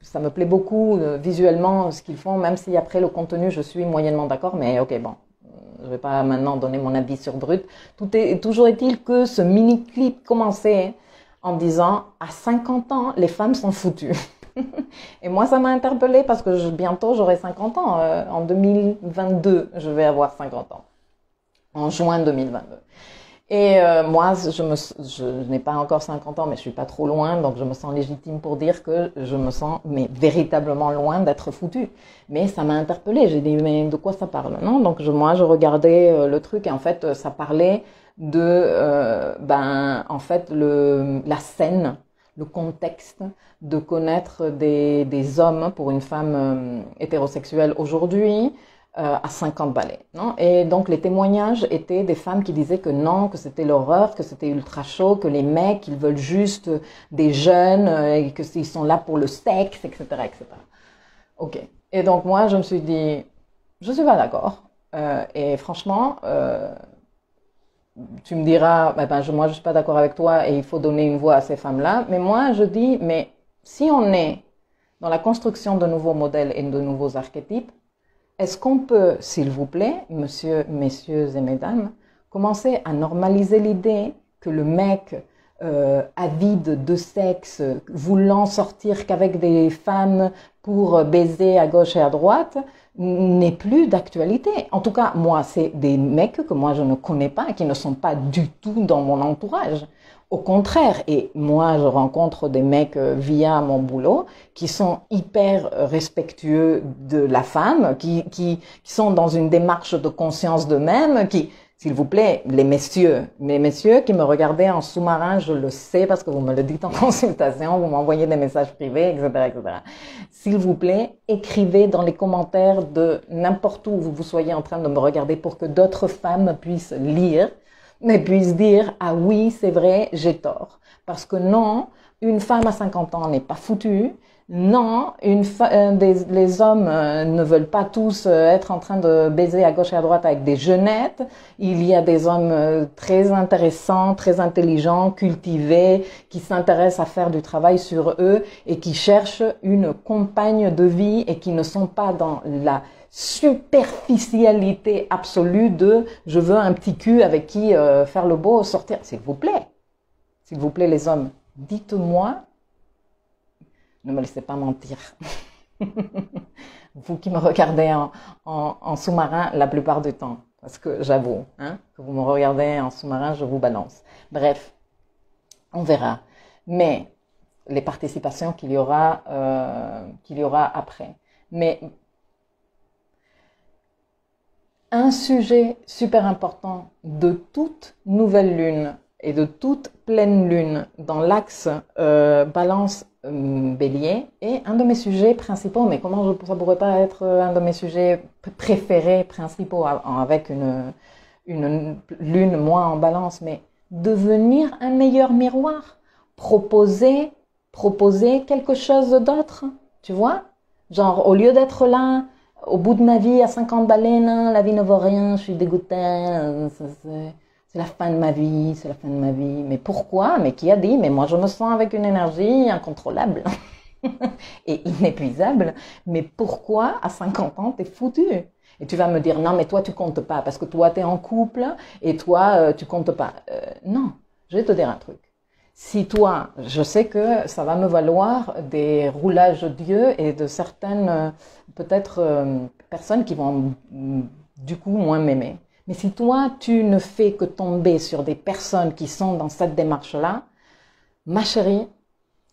[SPEAKER 1] Ça me plaît beaucoup visuellement ce qu'ils font, même si après le contenu, je suis moyennement d'accord. Mais ok, bon, je vais pas maintenant donner mon avis sur Brut. Toujours est-il que ce mini-clip commençait en disant « à 50 ans, les femmes sont foutues ». Et moi, ça m'a interpellée parce que bientôt, j'aurai 50 ans. En 2022, je vais avoir 50 ans. En juin 2022. Et moi, je n'ai pas encore 50 ans, mais je suis pas trop loin, donc je me sens légitime pour dire que je me sens mais véritablement loin d'être foutue. Mais ça m'a interpellée. J'ai dit mais de quoi ça parle, non? Donc moi, je regardais le truc et en fait, ça parlait de en fait la scène, le contexte de connaître des hommes pour une femme hétérosexuelle aujourd'hui. À 50 balais, non? Et donc les témoignages étaient des femmes qui disaient que non, que c'était l'horreur, que c'était ultra chaud, que les mecs ils veulent juste des jeunes et que ils sont là pour le sexe, etc., etc. Ok. Et donc moi je me suis dit, je suis pas d'accord. Et franchement, tu me diras, moi je suis pas d'accord avec toi et il faut donner une voix à ces femmes-là. Mais moi je dis, mais si on est dans la construction de nouveaux modèles et de nouveaux archétypes, est-ce qu'on peut, s'il vous plaît, messieurs et mesdames, commencer à normaliser l'idée que le mec avide de sexe, voulant sortir qu'avec des femmes pour baiser à gauche et à droite, n'est plus d'actualité. En tout cas, moi, c'est des mecs que moi je ne connais pas et qui ne sont pas du tout dans mon entourage. Au contraire, et moi je rencontre des mecs via mon boulot qui sont hyper respectueux de la femme, qui sont dans une démarche de conscience d'eux-mêmes, qui, s'il vous plaît, les messieurs qui me regardaient en sous-marin, je le sais parce que vous me le dites en consultation, vous m'envoyez des messages privés, etc., etc. S'il vous plaît, écrivez dans les commentaires de n'importe où vous soyez en train de me regarder pour que d'autres femmes puissent lire, mais puissent dire « Ah oui, c'est vrai, j'ai tort ». Parce que non, une femme à 50 ans n'est pas foutue. Non, les hommes ne veulent pas tous être en train de baiser à gauche et à droite avec des jeunettes. Il y a des hommes très intéressants, très intelligents, cultivés, qui s'intéressent à faire du travail sur eux et qui cherchent une compagne de vie et qui ne sont pas dans la superficialité absolue de je veux un petit cul avec qui faire le beau, sortir. S'il vous plaît les hommes, dites-moi, ne me laissez pas mentir. Vous qui me regardez en sous-marin la plupart du temps, parce que j'avoue, que vous me regardez en sous-marin, je vous balance. Bref, on verra. Mais les participations qu'il y aura après. Mais un sujet super important de toute nouvelle lune et de toute pleine lune dans l'axe balance bélier est un de mes sujets principaux, mais comment ça pourrait pas être un de mes sujets préférés, principaux, avec une lune moins en balance, mais devenir un meilleur miroir, proposer quelque chose d'autre, tu vois? Genre, au lieu d'être là, au bout de ma vie, à 50 balais, non, la vie ne vaut rien, je suis dégoûtée, c'est la fin de ma vie, c'est la fin de ma vie. Mais pourquoi? Mais qui a dit? Mais moi, je me sens avec une énergie incontrôlable et inépuisable. Mais pourquoi, à 50 ans, t'es foutu? Et tu vas me dire, non, mais toi, tu comptes pas, parce que toi, t'es en couple, et toi, tu comptes pas. Non, je vais te dire un truc. Si toi, je sais que ça va me valoir des roulages d'yeux et de certaines, peut-être, personnes qui vont, du coup, moins m'aimer. Mais si toi, tu ne fais que tomber sur des personnes qui sont dans cette démarche-là, ma chérie,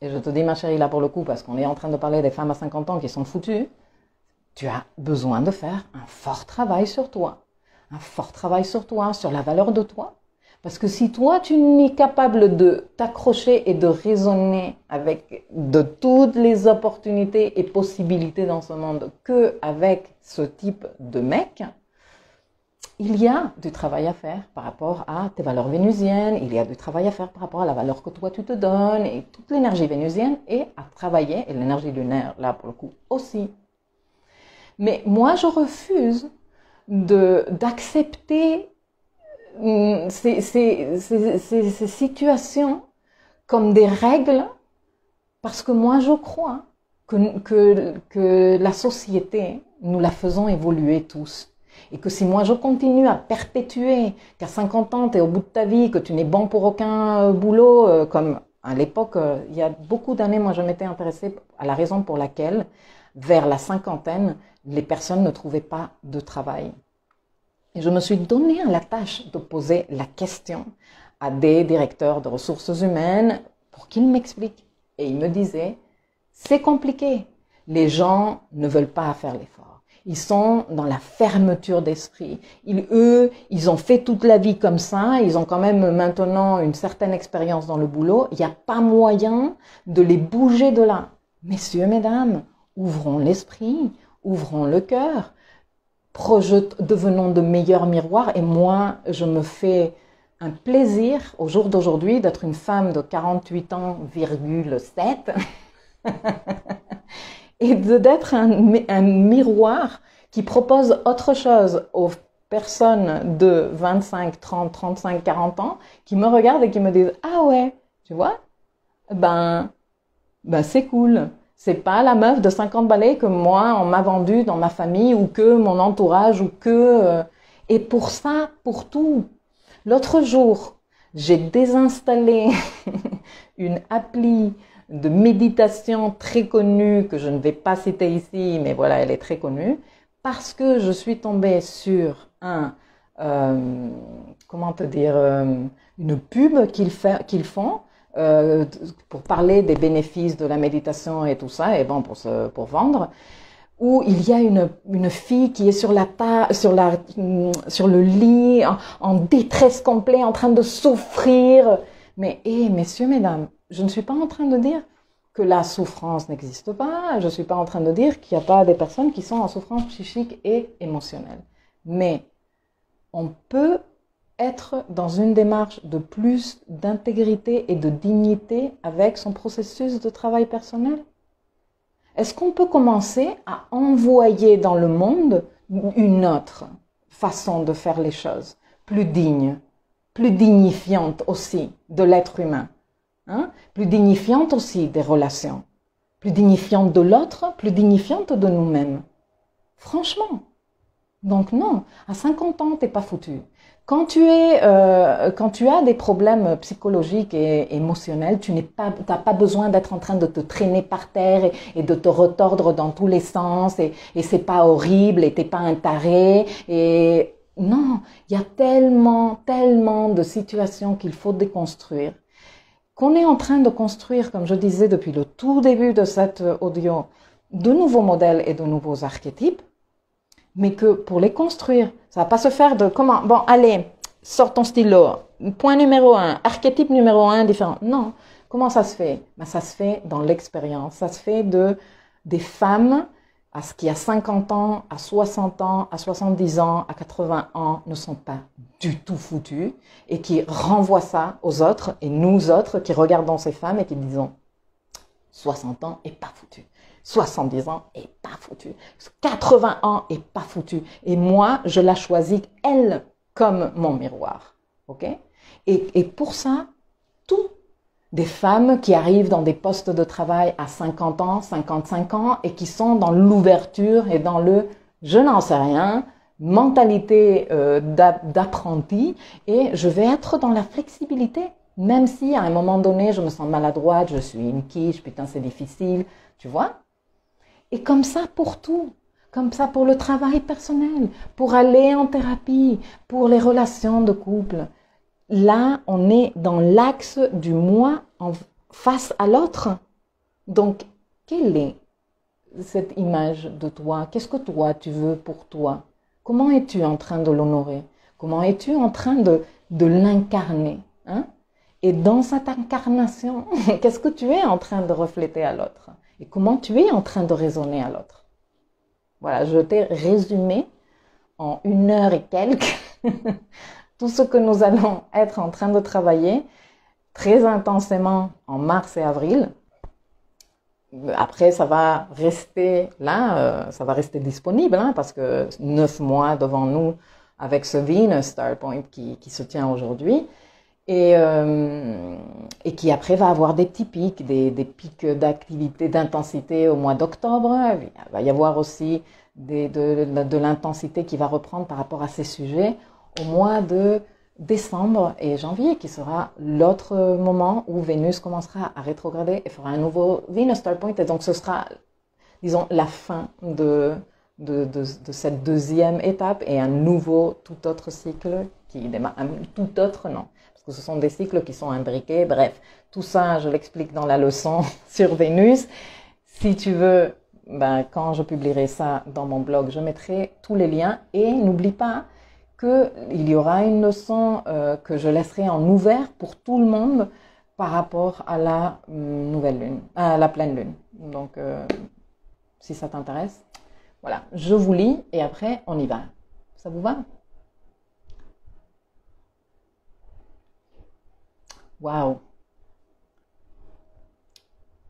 [SPEAKER 1] et je te dis ma chérie là pour le coup, parce qu'on est en train de parler des femmes à 50 ans qui sont foutues, tu as besoin de faire un fort travail sur toi. Un fort travail sur toi, sur la valeur de toi. Parce que si toi, tu n'es capable de t'accrocher et de raisonner avec de toutes les opportunités et possibilités dans ce monde qu'avec ce type de mec, il y a du travail à faire par rapport à tes valeurs vénusiennes, il y a du travail à faire par rapport à la valeur que toi tu te donnes, et toute l'énergie vénusienne est à travailler, et l'énergie lunaire, là pour le coup, aussi. Mais moi, je refuse d'accepter ces situations comme des règles, parce que moi je crois que la société, nous la faisons évoluer tous. Et que si moi je continue à perpétuer qu'à 50 ans tu es au bout de ta vie, que tu n'es bon pour aucun boulot, comme à l'époque, il y a beaucoup d'années, moi je m'étais intéressée à la raison pour laquelle, vers la cinquantaine, les personnes ne trouvaient pas de travail. Et je me suis donné à la tâche de poser la question à des directeurs de ressources humaines pour qu'ils m'expliquent. Et ils me disaient, c'est compliqué. Les gens ne veulent pas faire l'effort. Ils sont dans la fermeture d'esprit. Ils ont fait toute la vie comme ça. Ils ont quand même maintenant une certaine expérience dans le boulot. Il n'y a pas moyen de les bouger de là. Messieurs, mesdames, ouvrons l'esprit, ouvrons le cœur, devenons de meilleurs miroirs. Et moi, je me fais un plaisir au jour d'aujourd'hui d'être une femme de 48 ans,7 et d'être un miroir qui propose autre chose aux personnes de 25, 30, 35, 40 ans qui me regardent et qui me disent « Ah ouais, tu vois, ben c'est cool. C'est pas la meuf de 50 balais que moi, on m'a vendue dans ma famille ou que mon entourage ou que... Et pour ça, pour tout. L'autre jour, j'ai désinstallé une appli de méditation très connue que je ne vais pas citer ici, mais voilà, elle est très connue, parce que je suis tombée sur comment te dire, une pub qu'ils font pour parler des bénéfices de la méditation et tout ça, et bon, pour vendre, où il y a une fille qui est sur le lit, en détresse complète, en train de souffrir. Mais, messieurs, mesdames, je ne suis pas en train de dire que la souffrance n'existe pas, je ne suis pas en train de dire qu'il n'y a pas des personnes qui sont en souffrance psychique et émotionnelle. Mais on peut être dans une démarche de plus d'intégrité et de dignité avec son processus de travail personnel. Est-ce qu'on peut commencer à envoyer dans le monde une autre façon de faire les choses, plus digne, plus dignifiante aussi de l'être humain, plus dignifiante aussi des relations, plus dignifiante de l'autre, plus dignifiante de nous-mêmes. Franchement. Donc non, à 50 ans, t'es pas foutu. Quand tu as des problèmes psychologiques et émotionnels, t'as pas besoin d'être en train de te traîner par terre et de te retordre dans tous les sens et c'est pas horrible et t'es pas un taré et non, il y a tellement de situations qu'il faut déconstruire qu'on est en train de construire, comme je disais depuis le tout début de cet audio, de nouveaux modèles et de nouveaux archétypes. Mais que pour les construire, ça va pas se faire de comment, bon, allez, sors ton stylo, point numéro 1, archétype numéro 1 différent. Non, comment ça se fait? Ben, ça se fait dans l'expérience, ça se fait des femmes qui à 50 ans, à 60 ans, à 70 ans, à 80 ans ne sont pas du tout foutues et qui renvoient ça aux autres et nous autres qui regardons ces femmes et qui disons 60 ans et pas foutu. 70 ans et pas foutu. 80 ans et pas foutu. Et moi, je la choisis, elle, comme mon miroir. Ok? Et pour ça, tout. Des femmes qui arrivent dans des postes de travail à 50 ans, 55 ans et qui sont dans l'ouverture et dans le « je n'en sais rien », mentalité d'apprenti et je vais être dans la flexibilité. Même si à un moment donné, je me sens maladroite, je suis une quiche, putain c'est difficile, tu vois? Et comme ça pour tout, comme ça pour le travail personnel, pour aller en thérapie, pour les relations de couple. Là, on est dans l'axe du moi face à l'autre. Donc, quelle est cette image de toi? Qu'est-ce que toi, tu veux pour toi? Comment es-tu en train de l'honorer? Comment es-tu en train de l'incarner? Et dans cette incarnation, qu'est-ce que tu es en train de refléter à l'autre? Et comment tu es en train de résonner à l'autre? Voilà, je t'ai résumé en 1 heure et quelques tout ce que nous allons être en train de travailler très intensément en mars et avril. Après, ça va rester là, ça va rester disponible parce que 9 mois devant nous avec ce Venus Star Point qui se tient aujourd'hui. Et qui après va avoir des petits pics, des pics d'activité, d'intensité au mois d'octobre. Il va y avoir aussi de l'intensité qui va reprendre par rapport à ces sujets au mois de décembre et janvier, qui sera l'autre moment où Vénus commencera à rétrograder et fera un nouveau Venus Star Point. Et donc ce sera, disons, la fin de de cette deuxième étape et un nouveau tout autre cycle qui démarre. Tout autre, non. Parce que ce sont des cycles qui sont imbriqués. Bref, tout ça, je l'explique dans la leçon sur Vénus. Si tu veux, ben, quand je publierai ça dans mon blog, je mettrai tous les liens. Et n'oublie pas qu'il y aura une leçon que je laisserai en ouvert pour tout le monde par rapport à la nouvelle lune, à la pleine lune. Donc, si ça t'intéresse, voilà, je vous lis et après on y va. Ça vous va? Waouh!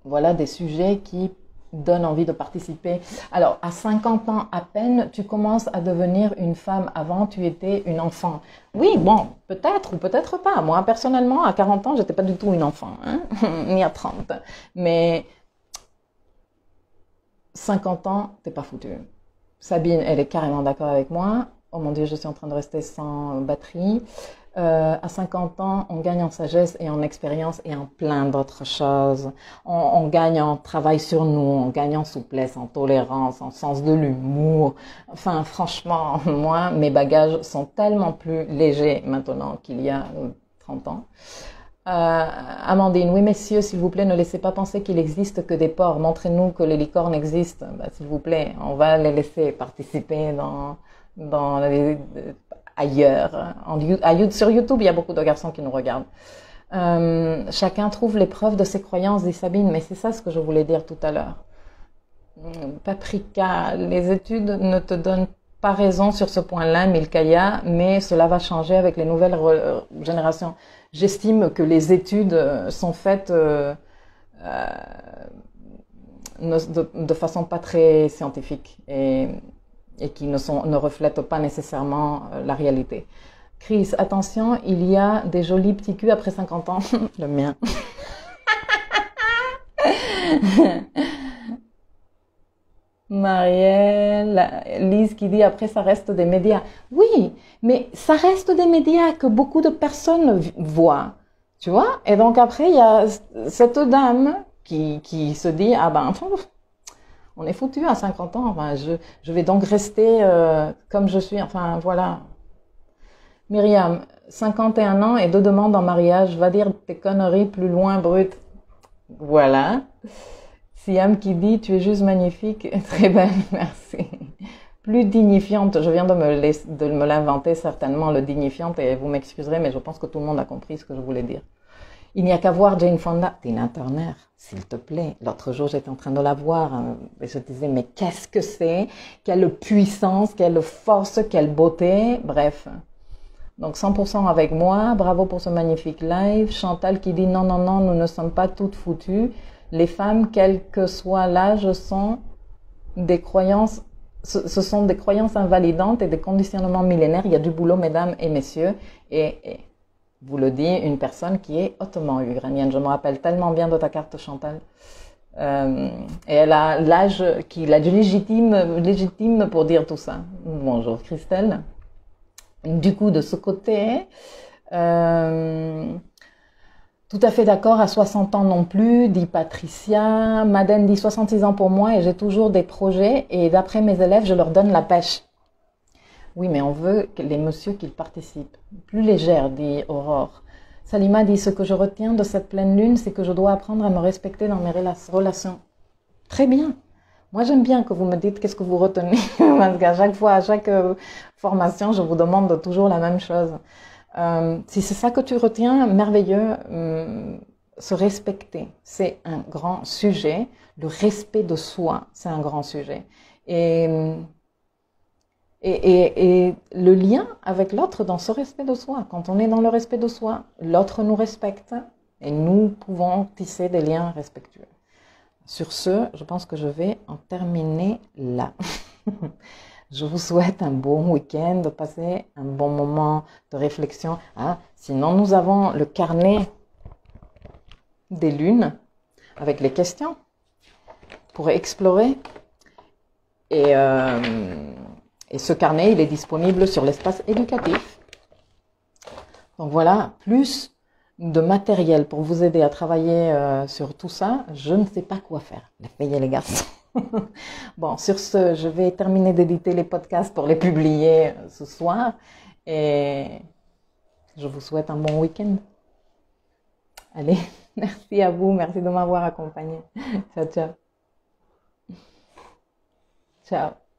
[SPEAKER 1] Voilà des sujets qui donnent envie de participer. Alors, à 50 ans à peine, tu commences à devenir une femme. Avant, tu étais une enfant. Oui, bon, peut-être ou peut-être pas. Moi, personnellement, à 40 ans, j'étais pas du tout une enfant, hein, ni à 30. Mais 50 ans, t'es pas foutu. Sabine, elle est carrément d'accord avec moi. Oh mon Dieu, je suis en train de rester sans batterie. À 50 ans, on gagne en sagesse et en expérience et en plein d'autres choses. On gagne en travail sur nous, on gagne en souplesse, en tolérance, en sens de l'humour. Enfin, franchement, moi, mes bagages sont tellement plus légers maintenant qu'il y a 30 ans. Amandine, oui messieurs, s'il vous plaît, ne laissez pas penser qu'il existe que des porcs. Montrez-nous que les licornes existent. Ben, s'il vous plaît, on va les laisser participer dans les, ailleurs. Sur YouTube, il y a beaucoup de garçons qui nous regardent. Chacun trouve les preuves de ses croyances, dit Sabine, mais c'est ça ce que je voulais dire tout à l'heure. Paprika, les études ne te donnent pas raison sur ce point-là, Milkaya, mais cela va changer avec les nouvelles générations. J'estime que les études sont faites de façon pas très scientifique et qui ne reflètent pas nécessairement la réalité. Chris, attention, il y a des jolis petits culs après 50 ans. Le mien. Marielle, Lise qui dit après ça reste des médias. Oui, mais ça reste des médias que beaucoup de personnes voient, tu vois. Et donc après il y a cette dame qui se dit ah ben on est foutu à 50 ans. Enfin je vais donc rester comme je suis. Enfin voilà. Myriam, 51 ans et 2 demandes en mariage. Va dire tes conneries plus loin, brute. Voilà. Siam qui dit tu es juste magnifique, très belle, merci. Plus dignifiante, je viens de me l'inventer certainement, le dignifiante, et vous m'excuserez, mais je pense que tout le monde a compris ce que je voulais dire. Il n'y a qu'à voir Jane Fonda, Tina Turner, s'il te plaît. L'autre jour, j'étais en train de la voir, et je disais, mais qu'est-ce que c'est? Quelle puissance, quelle force, quelle beauté, bref. Donc 100% avec moi, bravo pour ce magnifique live. Chantal qui dit non, non, non, nous ne sommes pas toutes foutues. Les femmes, quel que soit l'âge, sont des croyances, ce sont des croyances invalidantes et des conditionnements millénaires. Il y a du boulot, mesdames et messieurs. Et vous le dit une personne qui est hautement ukrainienne. Je me rappelle tellement bien de ta carte, Chantal. Et elle a l'âge qu'il a du légitime pour dire tout ça. Bonjour Christelle. Du coup, de ce côté, tout à fait d'accord, à 60 ans non plus, dit Patricia. Madeleine dit 66 ans pour moi et j'ai toujours des projets et d'après mes élèves, je leur donne la pêche. Oui, mais on veut que les messieurs qu'ils participent. Plus légère, dit Aurore. Salima dit, ce que je retiens de cette pleine lune, c'est que je dois apprendre à me respecter dans mes relations. Très bien. Moi, j'aime bien que vous me dites qu'est-ce que vous retenez. Parce qu'à chaque fois, à chaque formation, je vous demande toujours la même chose. Si c'est ça que tu retiens, merveilleux, se respecter, c'est un grand sujet. Le respect de soi, c'est un grand sujet. Et le lien avec l'autre dans ce respect de soi. Quand on est dans le respect de soi, l'autre nous respecte et nous pouvons tisser des liens respectueux. Sur ce, je pense que je vais en terminer là. Je vous souhaite un bon week-end, de passer un bon moment de réflexion. Ah, sinon, nous avons le carnet des lunes avec les questions pour explorer. Et ce carnet, il est disponible sur l'espace éducatif. Donc voilà, plus de matériel pour vous aider à travailler sur tout ça. Je ne sais pas quoi faire, les filles et les garçons. Bon, sur ce, je vais terminer d'éditer les podcasts pour les publier ce soir et je vous souhaite un bon week-end. Allez, merci à vous, merci de m'avoir accompagné. Ciao, ciao. Ciao.